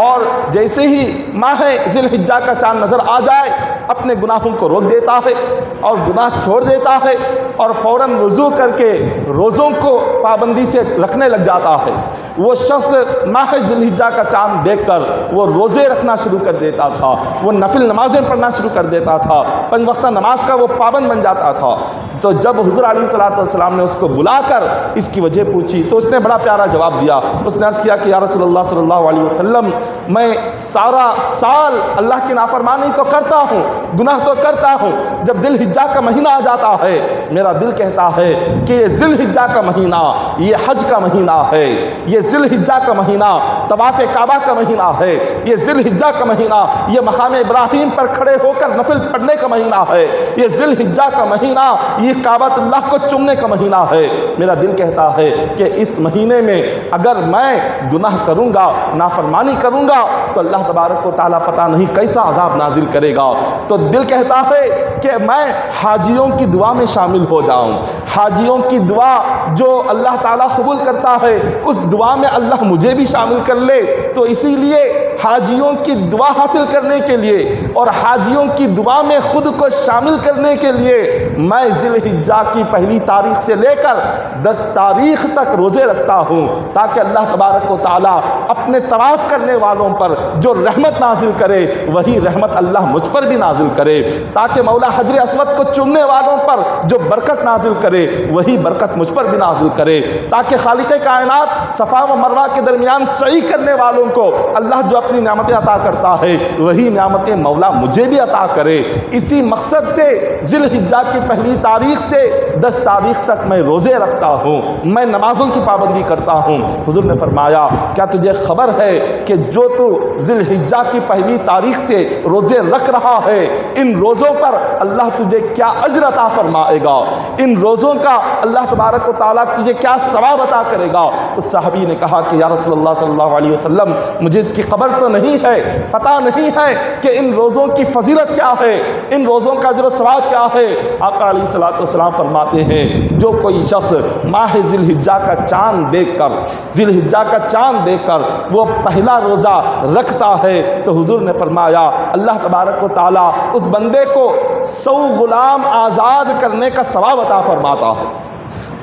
اور جیسے ہی ماہ ذی الحجہ کا چاند نظر آ جائے اپنے گناہوں کو روک دیتا ہے اور گناہ چھوڑ دیتا ہے اور فوراً وضو کر کے روزوں کو پابندی سے رکھنے لگ جاتا ہے۔ وہ شخص ماہ ذی الحجہ کا چاند دیکھ کر وہ روزے رکھنا شروع کر دیتا تھا، وہ نفل نمازیں پڑھنا شروع کر دیتا تھا، 5 وقتہ نماز کا وہ پابند بن جاتا تھا۔ تو جب حضور علیہ السلام نے اس کو بلا کر اس کی وجہ پوچھی تو اس نے بڑا پیارا جواب دیا۔ اس نے عرض کیا کہ یا رسول اللہ صلی اللہ علیہ وسلم میں سارا سال اللہ کی نافرمانی تو کرتا ہوں، گناہ تو کرتا ہوں، جب ذی الحجہ کا مہینہ آ جاتا ہے میرا دل کہتا ہے کہ یہ ذی الحجہ کا مہینہ یہ حج کا مہینہ ہے، یہ ذی الحجہ کا مہینہ طواف کعبہ کا مہینہ ہے، یہ ذی الحجہ کا مہینہ یہ مقام ابراہیم پر کھڑے ہو کر نفل پڑھنے کا مہینہ ہے، یہ ذی الحجہ کا مہینہ یہ کعبۃ اللہ کو چومنے کا مہینہ ہے۔ میرا دل کہتا ہے کہ اس مہینے میں اگر میں گناہ کروں گا، نافرمانی کروں گا تو اللہ تبارک و تعالیٰ پتہ نہیں کیسا عذاب نازل کرے گا۔ تو دل کہتا ہے کہ میں حاجیوں کی دعا میں شامل ہو جاؤں، حاجیوں کی دعا جو اللہ تعالیٰ قبول کرتا ہے اس دعا میں اللہ مجھے بھی شامل کر لے۔ تو اسی لیے حاجیوں کی دعا حاصل کرنے کے لیے اور حاجیوں کی دعا میں خود کو شامل کرنے کے لیے میں ذی الحجہ کی پہلی تاریخ سے لے کر 10 تاریخ تک روزے رکھتا ہوں تاکہ اللہ تبارک و تعالیٰ اپنے طواف کرنے والوں پر جو رحمت نازل کرے وہی رحمت اللہ مجھ پر بھی نازل کرے، تاکہ مولا حجر اسود کو چومنے والوں پر جو برکت نازل کرے وہی برکت مجھ پر بھی نازل کرے، تاکہ خالق کائنات صفا و مروہ کے درمیان سعی کرنے والوں کو اللہ جو اپنے اپنی نعمتیں عطا کرتا ہے وہی نعمتیں مولا مجھے بھی عطا کرے۔ اسی مقصد سے ذی الحجہ کی پہلی تاریخ سے 10 تاریخ تک میں روزے رکھتا ہوں، میں نمازوں کی پابندی کرتا ہوں۔ حضور نے فرمایا کیا تجھے خبر ہے کہ جو تو ذی الحجہ کی پہلی تاریخ سے روزے رکھ رہا ہے ان روزوں پر اللہ تجھے کیا اجر عطا فرمائے گا، ان روزوں کا اللہ تبارک و تعالیٰ تجھے کیا ثواب عطا کرے گا؟ اس صحابی نے کہا کہ یا رسول اللہ صلی اللہ علیہ وسلم مجھے اس کی خبر تو نہیں ہے، پتہ نہیں ہے کہ ان روزوں کی فضیلت کیا ہے، ان روزوں کا اجر و ثواب کیا ہے؟ آقا علیہ الصلوۃ والسلام فرماتے ہیں جو کوئی شخص ماہ ذی الحجہ کا چاند دیکھ کر، ذی الحجہ کا چاند دیکھ کر وہ پہلا روزہ رکھتا ہے تو حضور نے فرمایا اللہ تبارک و تعالیٰ اس بندے کو 100 غلام آزاد کرنے کا ثواب عطا فرماتا ہے۔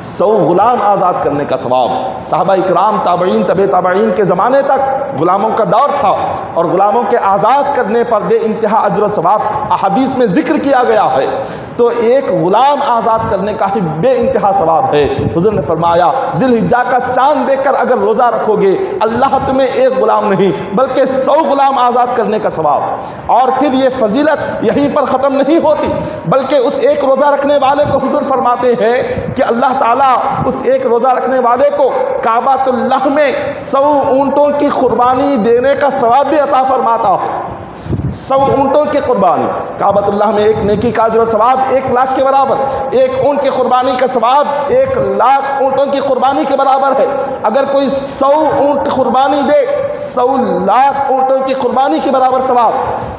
100 غلام آزاد کرنے کا ثواب۔ صحابہ اکرام، تابعین، طبع تابعین کے زمانے تک غلاموں کا دور تھا اور غلاموں کے آزاد کرنے پر بے انتہا اجر و ثواب احادیث میں ذکر کیا گیا ہے، تو ایک غلام آزاد کرنے کا ہی بے انتہا ثواب ہے۔ حضور نے فرمایا ذی الحجہ کا چاند دیکھ کر اگر روزہ رکھو گے اللہ تمہیں ایک غلام نہیں بلکہ 100 غلام آزاد کرنے کا ثواب۔ اور پھر یہ فضیلت یہیں پر ختم نہیں ہوتی بلکہ اس ایک روزہ رکھنے والے کو حضور فرماتے ہیں کہ اللہ تعالیٰ اس ایک روزہ رکھنے والے کو کعبۃ اللہ میں 100 اونٹوں کی قربانی دینے کا ثواب بھی عطا فرماتا ہے۔ 100 اونٹوں کی قربانی کعبۃ اللہ میں ایک نیکی کا اجر و ثواب 1 لاکھ کے برابر، ایک اونٹ کی قربانی کا ثواب 1 لاکھ اونٹوں کی قربانی کے برابر ہے۔ اگر کوئی 100 اونٹ قربانی دے 100 لاکھ اونٹوں کی قربانی کے برابر ثواب،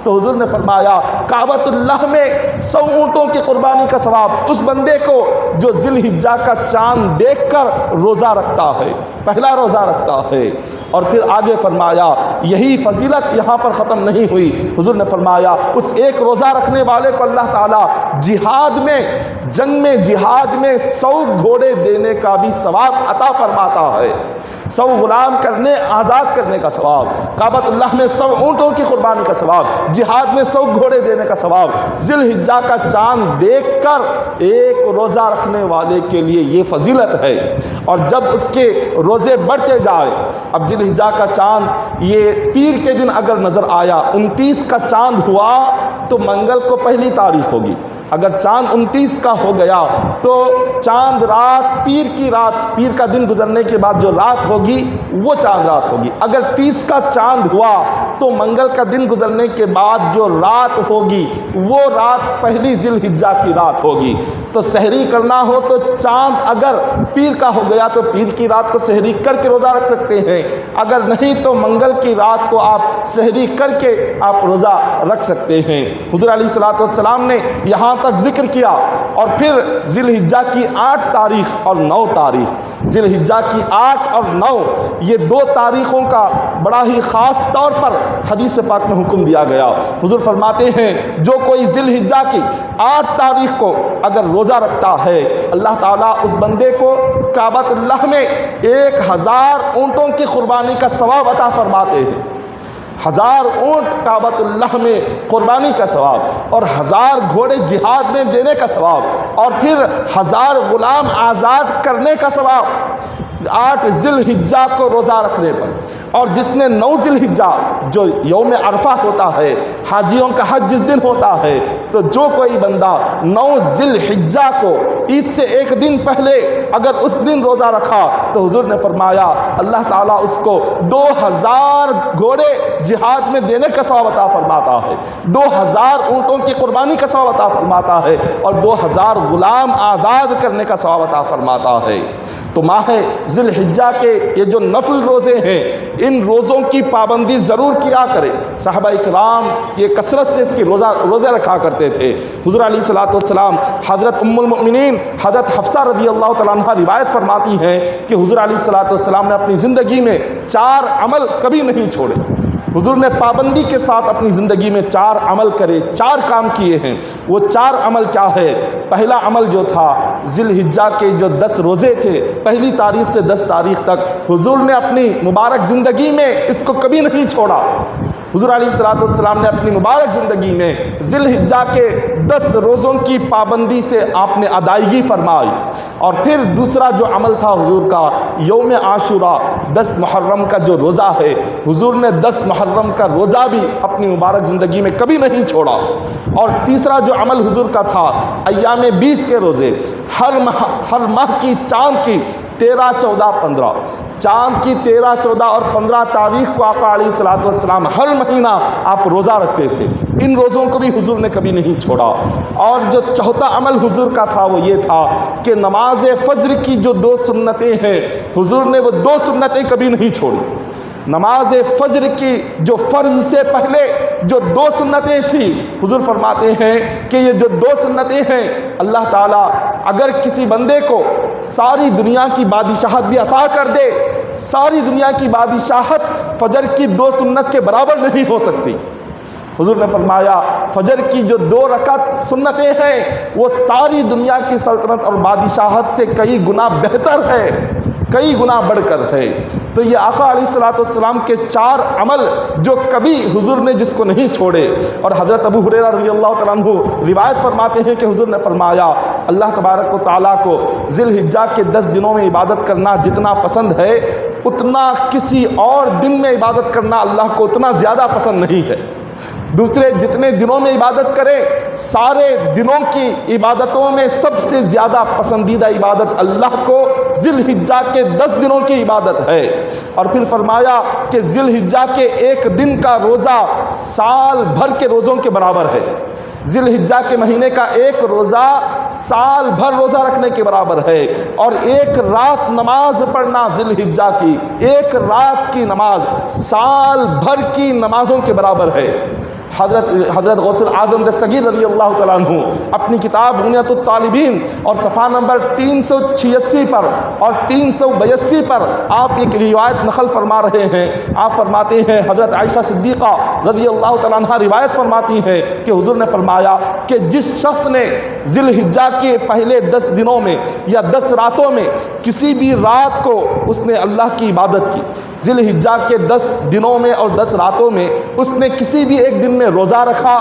تو حضور نے فرمایا کعبۃ اللہ میں 100 اونٹوں کی قربانی کا ثواب اس بندے کو جو ذی الحجہ کا چاند دیکھ کر روزہ رکھتا ہے، پہلا روزہ رکھتا ہے۔ اور پھر آگے فرمایا یہی فضیلت یہاں پر ختم نہیں ہوئی، حضور نے فرمایا اس ایک روزہ رکھنے والے کو اللہ تعالیٰ جہاد میں، جنگ میں، جہاد میں 100 گھوڑے دینے کا بھی ثواب عطا فرماتا ہے۔ 100 غلام کرنے، آزاد کرنے کا ثواب، کعبۃ اللہ میں 100 اونٹوں کی قربانی کا ثواب، جہاد میں 100 گھوڑے دینے کا ثواب، ذی الحجہ کا چاند دیکھ کر ایک روزہ رکھنے والے کے لیے یہ فضیلت ہے۔ اور جب اس کے روزے بڑھتے جائے، اب ذی الحجہ کا چاند یہ پیر کے دن اگر نظر آیا، 29 کا چاند ہوا تو منگل کو پہلی تاریخ ہوگی۔ اگر چاند 29 کا ہو گیا تو چاند رات، پیر کی رات، پیر کا دن گزرنے کے بعد جو رات ہوگی وہ چاند رات ہوگی۔ اگر 30 کا چاند ہوا تو منگل کا دن گزرنے کے بعد جو رات ہوگی وہ رات پہلی ذی الحجہ کی رات ہوگی۔ تو سحری کرنا ہو تو چاند اگر پیر کا ہو گیا تو پیر کی رات کو سحری کر کے روزہ رکھ سکتے ہیں، اگر نہیں تو منگل کی رات کو آپ سحری کر کے آپ روزہ رکھ سکتے ہیں۔ حضور علیہ الصلوۃ والسلام نے یہاں تک ذکر کیا۔ اور پھر ذی الحجہ کی 8 تاریخ اور 9 تاریخ، ذی الحجہ کی 8 اور 9 یہ 2 تاریخوں کا بڑا ہی خاص طور پر حدیث پاک میں حکم دیا گیا۔ حضور فرماتے ہیں جو کوئی ذی الحجہ کی 8 تاریخ کو اگر روزہ رکھتا ہے اللہ تعالیٰ اس بندے کو کعبۃ اللہ میں 1000 اونٹوں کی قربانی کا ثواب عطا فرماتے ہیں۔ 1000 اونٹ کعبۃ اللہ میں قربانی کا ثواب، اور 1000 گھوڑے جہاد میں دینے کا ثواب، اور پھر 1000 غلام آزاد کرنے کا ثواب 8 ذی الحجہ کو روزہ رکھنے پر۔ اور جس نے 9 ذی الحجہ جو یوم عرفہ ہوتا ہے، حاجیوں کا حج جس دن ہوتا ہے، تو جو کوئی بندہ 9 ذی الحجہ کو عید سے 1 دن پہلے اگر اس دن روزہ رکھا تو حضور نے فرمایا اللہ تعالیٰ اس کو 2000 گھوڑے جہاد میں دینے کا ثواب عطا فرماتا ہے، 2000 اونٹوں کی قربانی کا ثواب عطا فرماتا ہے، اور 2000 غلام آزاد کرنے کا ثواب عطا فرماتا ہے۔ تو ماہ ذی الحجہ کے یہ جو نفل روزے ہیں ان روزوں کی پابندی ضرور کیا کرے۔ صحابہ اکرام یہ کثرت سے اس کی روزے رکھا کرتے تھے۔ حضور علیہ الصلوۃ والسلام حضرت ام المؤمنین حضرت حفصہ رضی اللہ تعالیٰ عنہ روایت فرماتی ہیں کہ حضور علیہ الصلوۃ والسلام نے اپنی زندگی میں 4 عمل کبھی نہیں چھوڑے۔ حضور نے پابندی کے ساتھ اپنی زندگی میں 4 عمل کرے، 4 کام کیے ہیں۔ وہ 4 عمل کیا ہے؟ پہلا عمل جو تھا ذی الحجہ کے جو 10 روزے تھے، پہلی تاریخ سے 10 تاریخ تک حضور نے اپنی مبارک زندگی میں اس کو کبھی نہیں چھوڑا۔ حضور علیہ السلام نے اپنی مبارک زندگی میں ذی الحجہ کے 10 روزوں کی پابندی سے آپ نے ادائیگی فرمائی، اور پھر دوسرا جو عمل تھا حضور کا، یوم عاشوراء 10 محرم کا جو روزہ ہے، حضور نے 10 محرم کا روزہ بھی اپنی مبارک زندگی میں کبھی نہیں چھوڑا۔ اور تیسرا جو عمل حضور کا تھا، ایام 20 کے روزے، ہر ماہ کی چاند کی 13، 14، 15، چاند کی 13، 14 اور 15 تاریخ کو آقا علیہ السلام ہر مہینہ آپ روزہ رکھتے تھے۔ ان روزوں کو بھی حضور نے کبھی نہیں چھوڑا۔ اور جو چوتھا عمل حضور کا تھا وہ یہ تھا کہ نماز فجر کی جو 2 سنتیں ہیں، حضور نے وہ 2 سنتیں کبھی نہیں چھوڑی۔ نماز فجر کی جو فرض سے پہلے جو 2 سنتیں تھیں، حضور فرماتے ہیں کہ یہ جو 2 سنتیں ہیں، اللہ تعالیٰ اگر کسی بندے کو ساری دنیا کی بادشاہت بھی عطا کر دے، ساری دنیا کی بادشاہت فجر کی 2 سنت کے برابر نہیں ہو سکتی۔ حضور نے فرمایا فجر کی جو 2 رکعت سنتیں ہیں وہ ساری دنیا کی سلطنت اور بادشاہت سے کئی گنا بہتر ہے، کئی گنا بڑھ کر ہے۔ تو یہ آقا علیہ السلام کے 4 عمل جو کبھی حضور نے جس کو نہیں چھوڑے۔ اور حضرت ابو ہریرہ رضی اللہ تعالیٰ عنہ روایت فرماتے ہیں کہ حضور نے فرمایا اللہ تبارک و تعالیٰ کو ذی الحجہ کے 10 دنوں میں عبادت کرنا جتنا پسند ہے، اتنا کسی اور دن میں عبادت کرنا اللہ کو اتنا زیادہ پسند نہیں ہے۔ دوسرے جتنے دنوں میں عبادت کرے، سارے دنوں کی عبادتوں میں سب سے زیادہ پسندیدہ عبادت اللہ کو ذی الحجہ کے 10 دنوں کی عبادت ہے۔ اور پھر فرمایا کہ ذی الحجہ کے 1 دن کا روزہ سال بھر کے روزوں کے برابر ہے۔ ذی الحجہ کے مہینے کا 1 روزہ سال بھر روزہ رکھنے کے برابر ہے۔ اور 1 رات نماز پڑھنا ذی الحجہ کی 1 رات کی نماز سال بھر کی نمازوں کے برابر ہے۔ حضرت غوث اعظم دستگیر رضی اللہ تعالیٰ عنہ اپنی کتاب غنیۃ الطالبین اور صفحہ نمبر 386 پر اور 382 پر آپ ایک روایت نقل فرما رہے ہیں۔ آپ فرماتے ہیں حضرت عائشہ صدیقہ رضی اللہ تعالیٰ عنہ روایت فرماتی ہیں کہ حضور نے فرمایا کہ جس شخص نے ذی الحجہ کے پہلے 10 دنوں میں یا 10 راتوں میں کسی بھی رات کو اس نے اللہ کی عبادت کی، ذی الحجہ کے 10 دنوں میں اور 10 راتوں میں اس نے کسی بھی ایک دن میں روزہ رکھا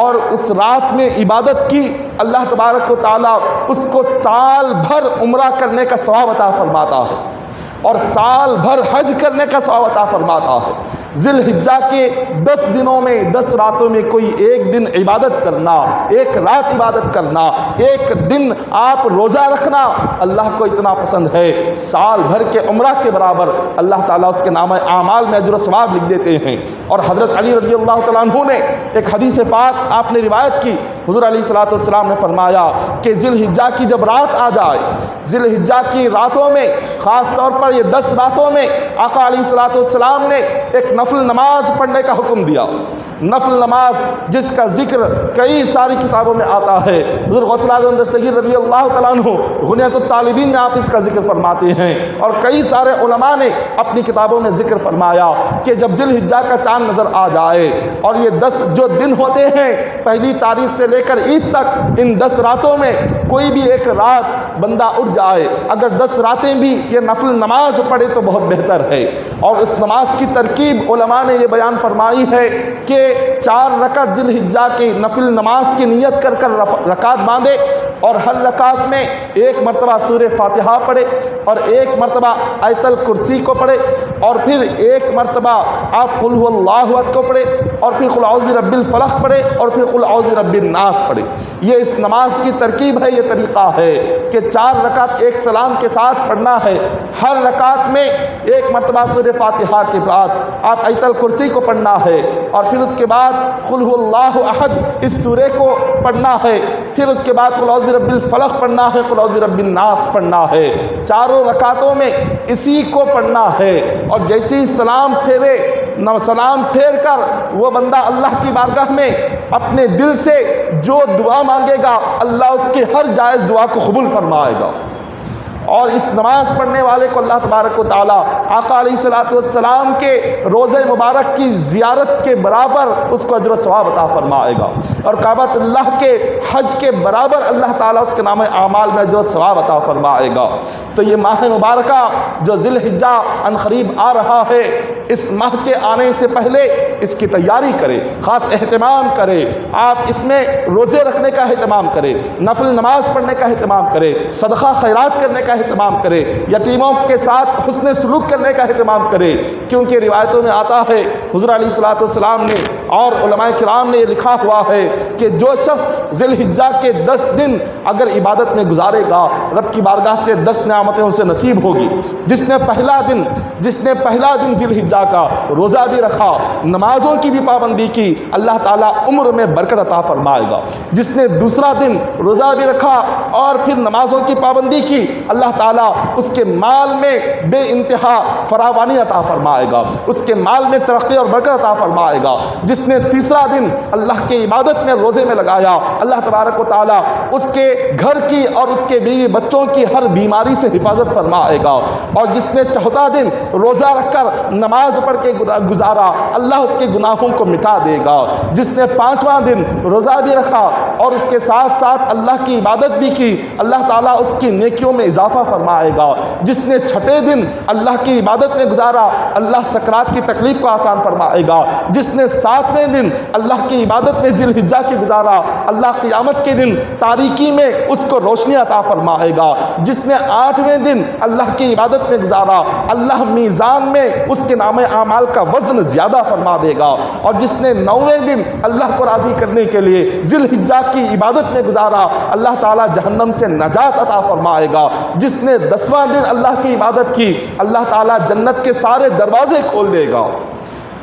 اور اس رات میں عبادت کی، اللہ تبارک و تعالیٰ اس کو سال بھر عمرہ کرنے کا ثواب عطا فرماتا ہے اور سال بھر حج کرنے کا ثواب عطا فرماتا ہے۔ ذی الحجہ کے 10 دنوں میں 10 راتوں میں کوئی ایک دن عبادت کرنا، ایک رات عبادت کرنا، ایک دن آپ روزہ رکھنا اللہ کو اتنا پسند ہے، سال بھر کے عمرہ کے برابر اللہ تعالیٰ اس کے نامہ اعمال میں اجر و ثواب لکھ دیتے ہیں۔ اور حضرت علی رضی اللہ تعالیٰ عنہ نے ایک حدیث پاک آپ نے روایت کی، حضور علیہ السلام نے فرمایا کہ ذی الحجہ کی جب رات آ جائے، ذی الحجہ کی راتوں میں خاص طور پر یہ 10 راتوں میں آقا علیہ السلام نے ایک نفل نماز پڑھنے کا حکم دیا۔ نفل نماز جس کا ذکر کئی ساری کتابوں میں آتا ہے۔ حضور غوث اعظم دستگیر رضی اللہ تعالیٰ عنہ غنیۃ الطالبین میں آپ اس کا ذکر فرماتے ہیں، اور کئی سارے علماء نے اپنی کتابوں میں ذکر فرمایا کہ جب ذی الحجہ کا چاند نظر آ جائے اور یہ 10 جو دن ہوتے ہیں پہلی تاریخ سے لے کر عید تک، ان 10 راتوں میں کوئی بھی ایک رات بندہ اٹھ جائے، اگر 10 راتیں بھی یہ نفل نماز پڑھے تو بہت بہتر ہے۔ اور اس نماز کی ترکیب علماء نے یہ بیان فرمائی ہے کہ 4 رکعت ذی الحجہ کی نفل نماز کی نیت کر کر رکعت باندھے، اور ہر رکعت میں 1 مرتبہ سورہ فاتحہ پڑھے اور 1 مرتبہ آیت الکرسی کو پڑھے، اور پھر 1 مرتبہ آپ قل هو اللہ احد کو پڑھے، اور پھر قل اعوذ برب الفلق پڑھے، اور پھر قل اعوذ برب الناس پڑھے۔ یہ اس نماز کی ترکیب ہے، یہ طریقہ ہے کہ 4 رکعت ایک سلام کے ساتھ پڑھنا ہے، ہر رکعت میں 1 مرتبہ سورہ فاتحہ کے بعد آپ آیت الکرسی کو پڑھنا ہے، اور پھر اس کے بعد قل هو اللہ احد اس سورہ کو پڑھنا ہے، پھر اس کے بعد قل اعوذ برب الفلق پڑھنا ہے، قل اعوذ برب الناس پڑھنا ہے۔ چاروں رکعتوں میں اسی کو پڑھنا ہے، اور جیسے ہی سلام پھیرے، سلام پھیر کر وہ بندہ اللہ کی بارگاہ میں اپنے دل سے جو دعا مانگے گا اللہ اس کی ہر جائز دعا کو قبول فرمائے گا۔ اور اس نماز پڑھنے والے کو اللہ تبارک و تعالیٰ آقا علیہ السلام کے روضہ مبارک کی زیارت کے برابر اس کو اجر و ثواب عطا فرمائے گا، اور کعبۃ اللہ کے حج کے برابر اللہ تعالیٰ اس کے نام اعمال میں اجر و ثواب عطا فرمائے گا۔ تو یہ ماہ مبارکہ جو ذی الحجہ عنقریب آ رہا ہے، اس ماہ کے آنے سے پہلے اس کی تیاری کرے، خاص اہتمام کرے۔ آپ اس میں روزے رکھنے کا اہتمام کرے، نفل نماز پڑھنے کا اہتمام کرے، صدقہ خیرات کرنے کا اہتمام کرے، یتیموں کے ساتھ حسن سلوک کرنے کا اہتمام کرے، کیونکہ روایتوں میں آتا ہے حضور علیہ الصلوۃ والسلام نے اور علماء کرام نے یہ لکھا ہوا ہے کہ جو شخص ذی الحجہ کے 10 دن اگر عبادت میں گزارے گا، رب کی بارگاہ سے 10 نعمتیں اسے نصیب ہوگی۔ جس نے پہلا دن ذی الحجہ کا روزہ بھی رکھا، نمازوں کی بھی پابندی کی، اللہ تعالیٰ عمر میں برکت عطا فرمائے گا۔ جس نے دوسرا دن روزہ بھی رکھا اور پھر نمازوں کی پابندی کی، اللہ تعالیٰ اس کے مال میں بے انتہا فراوانی عطا فرمائے گا، اس کے مال میں ترقی اور برکت عطا فرمائے گا۔ جس نے تیسرا دن اللہ کی عبادت میں روزے میں لگایا، اللہ تبارک و تعالیٰ اس کے گھر کی اور اس کے بیوی بچوں کی ہر بیماری سے حفاظت فرمائے گا۔ اور جس نے چوتھا دن روزہ رکھ کر نماز پڑھ کے گزارا، اللہ اس کے گناہوں کو مٹا دے گا۔ جس نے 5واں دن روزہ بھی رکھا اور اس کے ساتھ ساتھ اللہ کی عبادت بھی کی، اللہ تعالیٰ اس کی نیکیوں میں اضافہ فرمائے گا۔ جس نے 6 دن اللہ کی عبادت میں گزارا، اللہ سکرات کی تکلیف کو آسان فرمائے گا۔ جس نے 7ویں دن اللہ کی عبادت میں ذی الحجہ کی گزارا، اللہ قیامت کے دن تاریکی میں اس کو روشنی عطا فرمائے گا۔ جس نے 8ویں دن اللہ کی عبادت میں گزارا، اللہ میزان میں اس کے نام اعمال کا وزن زیادہ فرما دے گا۔ اور جس نے 9ویں دن اللہ کو راضی کرنے کے لیے ذی الحجہ کی عبادت میں گزارا، اللہ تعالیٰ جہنم سے نجات عطا فرمائے گا۔ جس نے 10واں دن اللہ کی عبادت کی، اللہ تعالیٰ جنت کے سارے دروازے کھول دے گا۔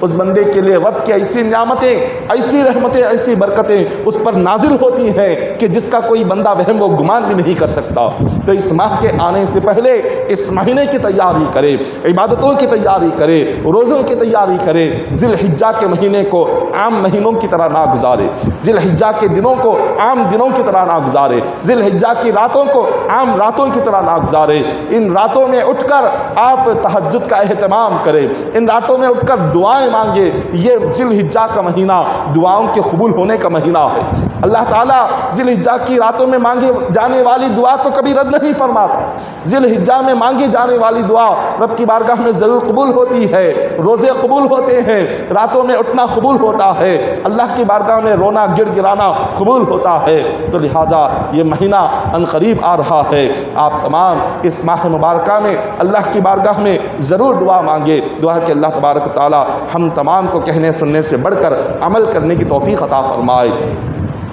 اس بندے کے لیے رب کی ایسی نعمتیں، ایسی رحمتیں، ایسی برکتیں اس پر نازل ہوتی ہیں کہ جس کا کوئی بندہ وہم و گمان بھی نہیں کر سکتا۔ تو اس ماہ کے آنے سے پہلے اس مہینے کی تیاری کرے، عبادتوں کی تیاری کرے، روزوں کی تیاری کرے۔ ذی الحجہ کے مہینے کو عام مہینوں کی طرح نہ گزارے، ذی الحجہ کے دنوں کو عام دنوں کی طرح نہ گزارے، ذی الحجہ کی راتوں کو عام راتوں کی طرح نہ گزارے۔ ان راتوں میں اٹھ کر آپ تہجد کا اہتمام کریں، ان راتوں میں اٹھ کر دعائیں مانگے۔ یہ ذی الحجہ کا مہینہ دعاؤں کے قبول ہونے کا مہینہ ہے۔ اللہ تعالیٰ ذی الحجہ کی راتوں میں مانگے جانے والی دعا کو کبھی رد نہیں فرماتا۔ ذی الحجہ میں مانگی جانے والی دعا رب کی بارگاہ میں ضرور قبول ہوتی ہے، روزے قبول ہوتے ہیں، راتوں میں اٹھنا قبول ہوتا ہے، اللہ کی بارگاہ میں رونا گڑ گڑانا قبول ہوتا ہے۔ تو لہٰذا یہ مہینہ ان قریب آ رہا ہے، آپ تمام اس ماہ مبارکہ میں اللہ کی بارگاہ میں ضرور دعا مانگے۔ دعا کہ اللہ تبارک و تعالیٰ ہم تمام کو کہنے سننے سے بڑھ کر عمل کرنے کی توفیق عطا فرمائے۔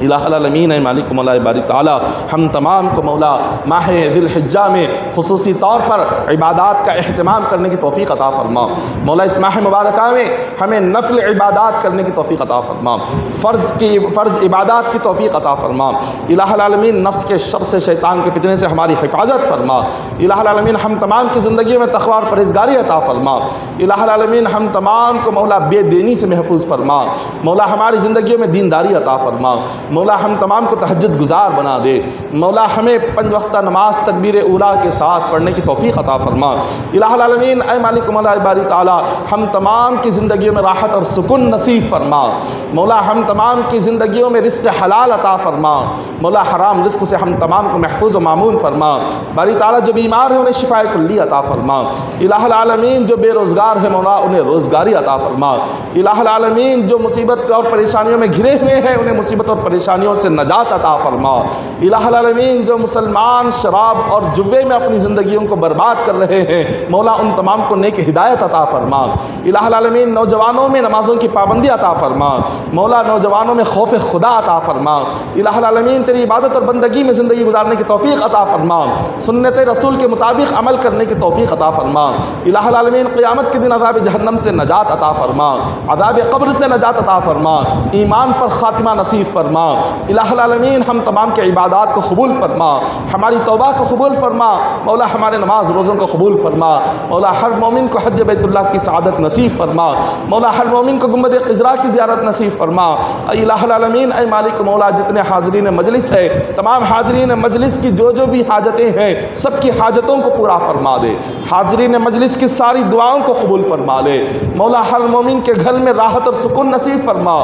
الہ العالمین اے مالک مولا باری تعالیٰ ہم تمام کو مولا ماہ ذی الحجہ میں خصوصی طور پر عبادات کا اہتمام کرنے کی توفیق عطا فرما۔ مولا اس ماہ مبارکہ میں ہمیں نفل عبادات کرنے کی توفیق عطا فرما، فرض عبادات کی توفیق عطا فرما۔ الہ العالمین نفس کے شر سے، شیطان کے فتنے سے ہماری حفاظت فرما۔ الہ العالمین ہم تمام کی زندگی میں تقوی اور پرہیزگاری عطا فرما۔ الہ العالمین ہم تمام کو مولا بے دینی سے محفوظ فرما۔ مولا ہماری زندگیوں میں دینداری عطا فرما۔ مولا ہم تمام کو تہجد گزار بنا دے۔ مولا ہمیں 5 وقتہ نماز تکبیر اولیٰ کے ساتھ پڑھنے کی توفیق عطا فرما۔ الہ العالمین اے مالک مولا باری تعالیٰ ہم تمام کی زندگیوں میں راحت اور سکون نصیب فرما۔ مولا ہم تمام کی زندگیوں میں رزق حلال عطا فرما۔ مولا حرام رزق سے ہم تمام کو محفوظ و معمون فرما۔ باری تعالیٰ جو بیمار ہیں انہیں شفائے کلی عطا فرما۔ الہ العالمین جو بے روزگار ہیں مولا انہیں روزگاری عطا فرما۔ الہ العالمین جو مصیبت اور پریشانیوں میں گھرے ہوئے ہیں انہیں مصیبت اور پریشانیوں سے نجات عطا فرما۔ الہ العالمین جو مسلمان شراب اور جوے میں اپنی زندگیوں کو برباد کر رہے ہیں مولا ان تمام کو نیک ہدایت عطا فرما۔ الہ العالمین نوجوانوں میں نمازوں کی پابندی عطا فرما۔ مولا نوجوانوں میں خوف خدا عطا فرما۔ الہ العالمین تیری عبادت اور بندگی میں زندگی گزارنے کی توفیق عطا فرما۔ سنت رسول کے مطابق عمل کرنے کی توفیق عطا فرما۔ الہ العالمین قیامت کے دن عذاب جہنم سے نجات عطا فرما، عذاب قبر سے نجات عطا فرما، ایمان پر خاتمہ نصیب فرما۔ الہ العالمین ہم تمام کے عبادات کو قبول فرما، ہماری توبہ کو قبول فرما۔ مولا ہمارے نماز روزوں کو قبول فرما۔ مولا ہر مومن کو حج بیت اللہ کی سعادت نصیب فرما۔ مولا ہر مومن کو گنبد خضرا کی زیارت نصیب فرما۔ الہ العالمین اے مالک مولا جتنے حاضرین مجلس ہے تمام حاضرین مجلس کی جو بھی حاجتیں ہیں سب کی حاجتوں کو پورا فرما دے۔ حاضرین مجلس کی ساری دعاؤں کو قبول فرما لے۔ مولا ہر مومن کے گھر میں راحت اور سکون نصیب فرما،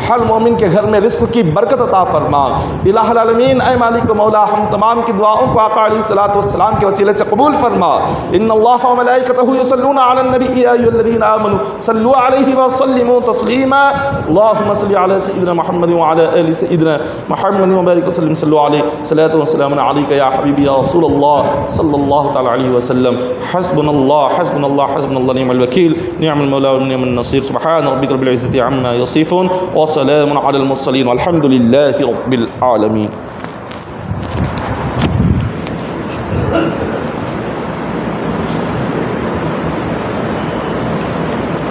ہر مومن کے گھر میں رزق کی برکت برکت عطا فرما۔ الہ العالمین اے مالک و مولا، ہم تمام کی دعاؤں کو آقا علیہ الصلوۃ والسلام کے وسیلے سے قبول فرما۔ ان اللہ و ملائکتہ یصلون علی النبی یا ایھا الذین آمنوا صلوا علیہ وسلموا تسلیما۔ اللهم صل علی سیدنا محمد وعلی آل سیدنا محمد وبارک وسلم، صلوا علیہ صلاۃ و سلام علیک یا حبیبی یا رسول اللہ صلی اللہ تعالی علیہ وسلم۔ حسبنا اللہ حسبنا اللہ حسبنا اللہ نعم الوکیل نعم المولا ونعم النصیر۔ سبحان ربک رب العزة عما یصفون وسلام علی المرسلین والحمد للہ رب العالمین۔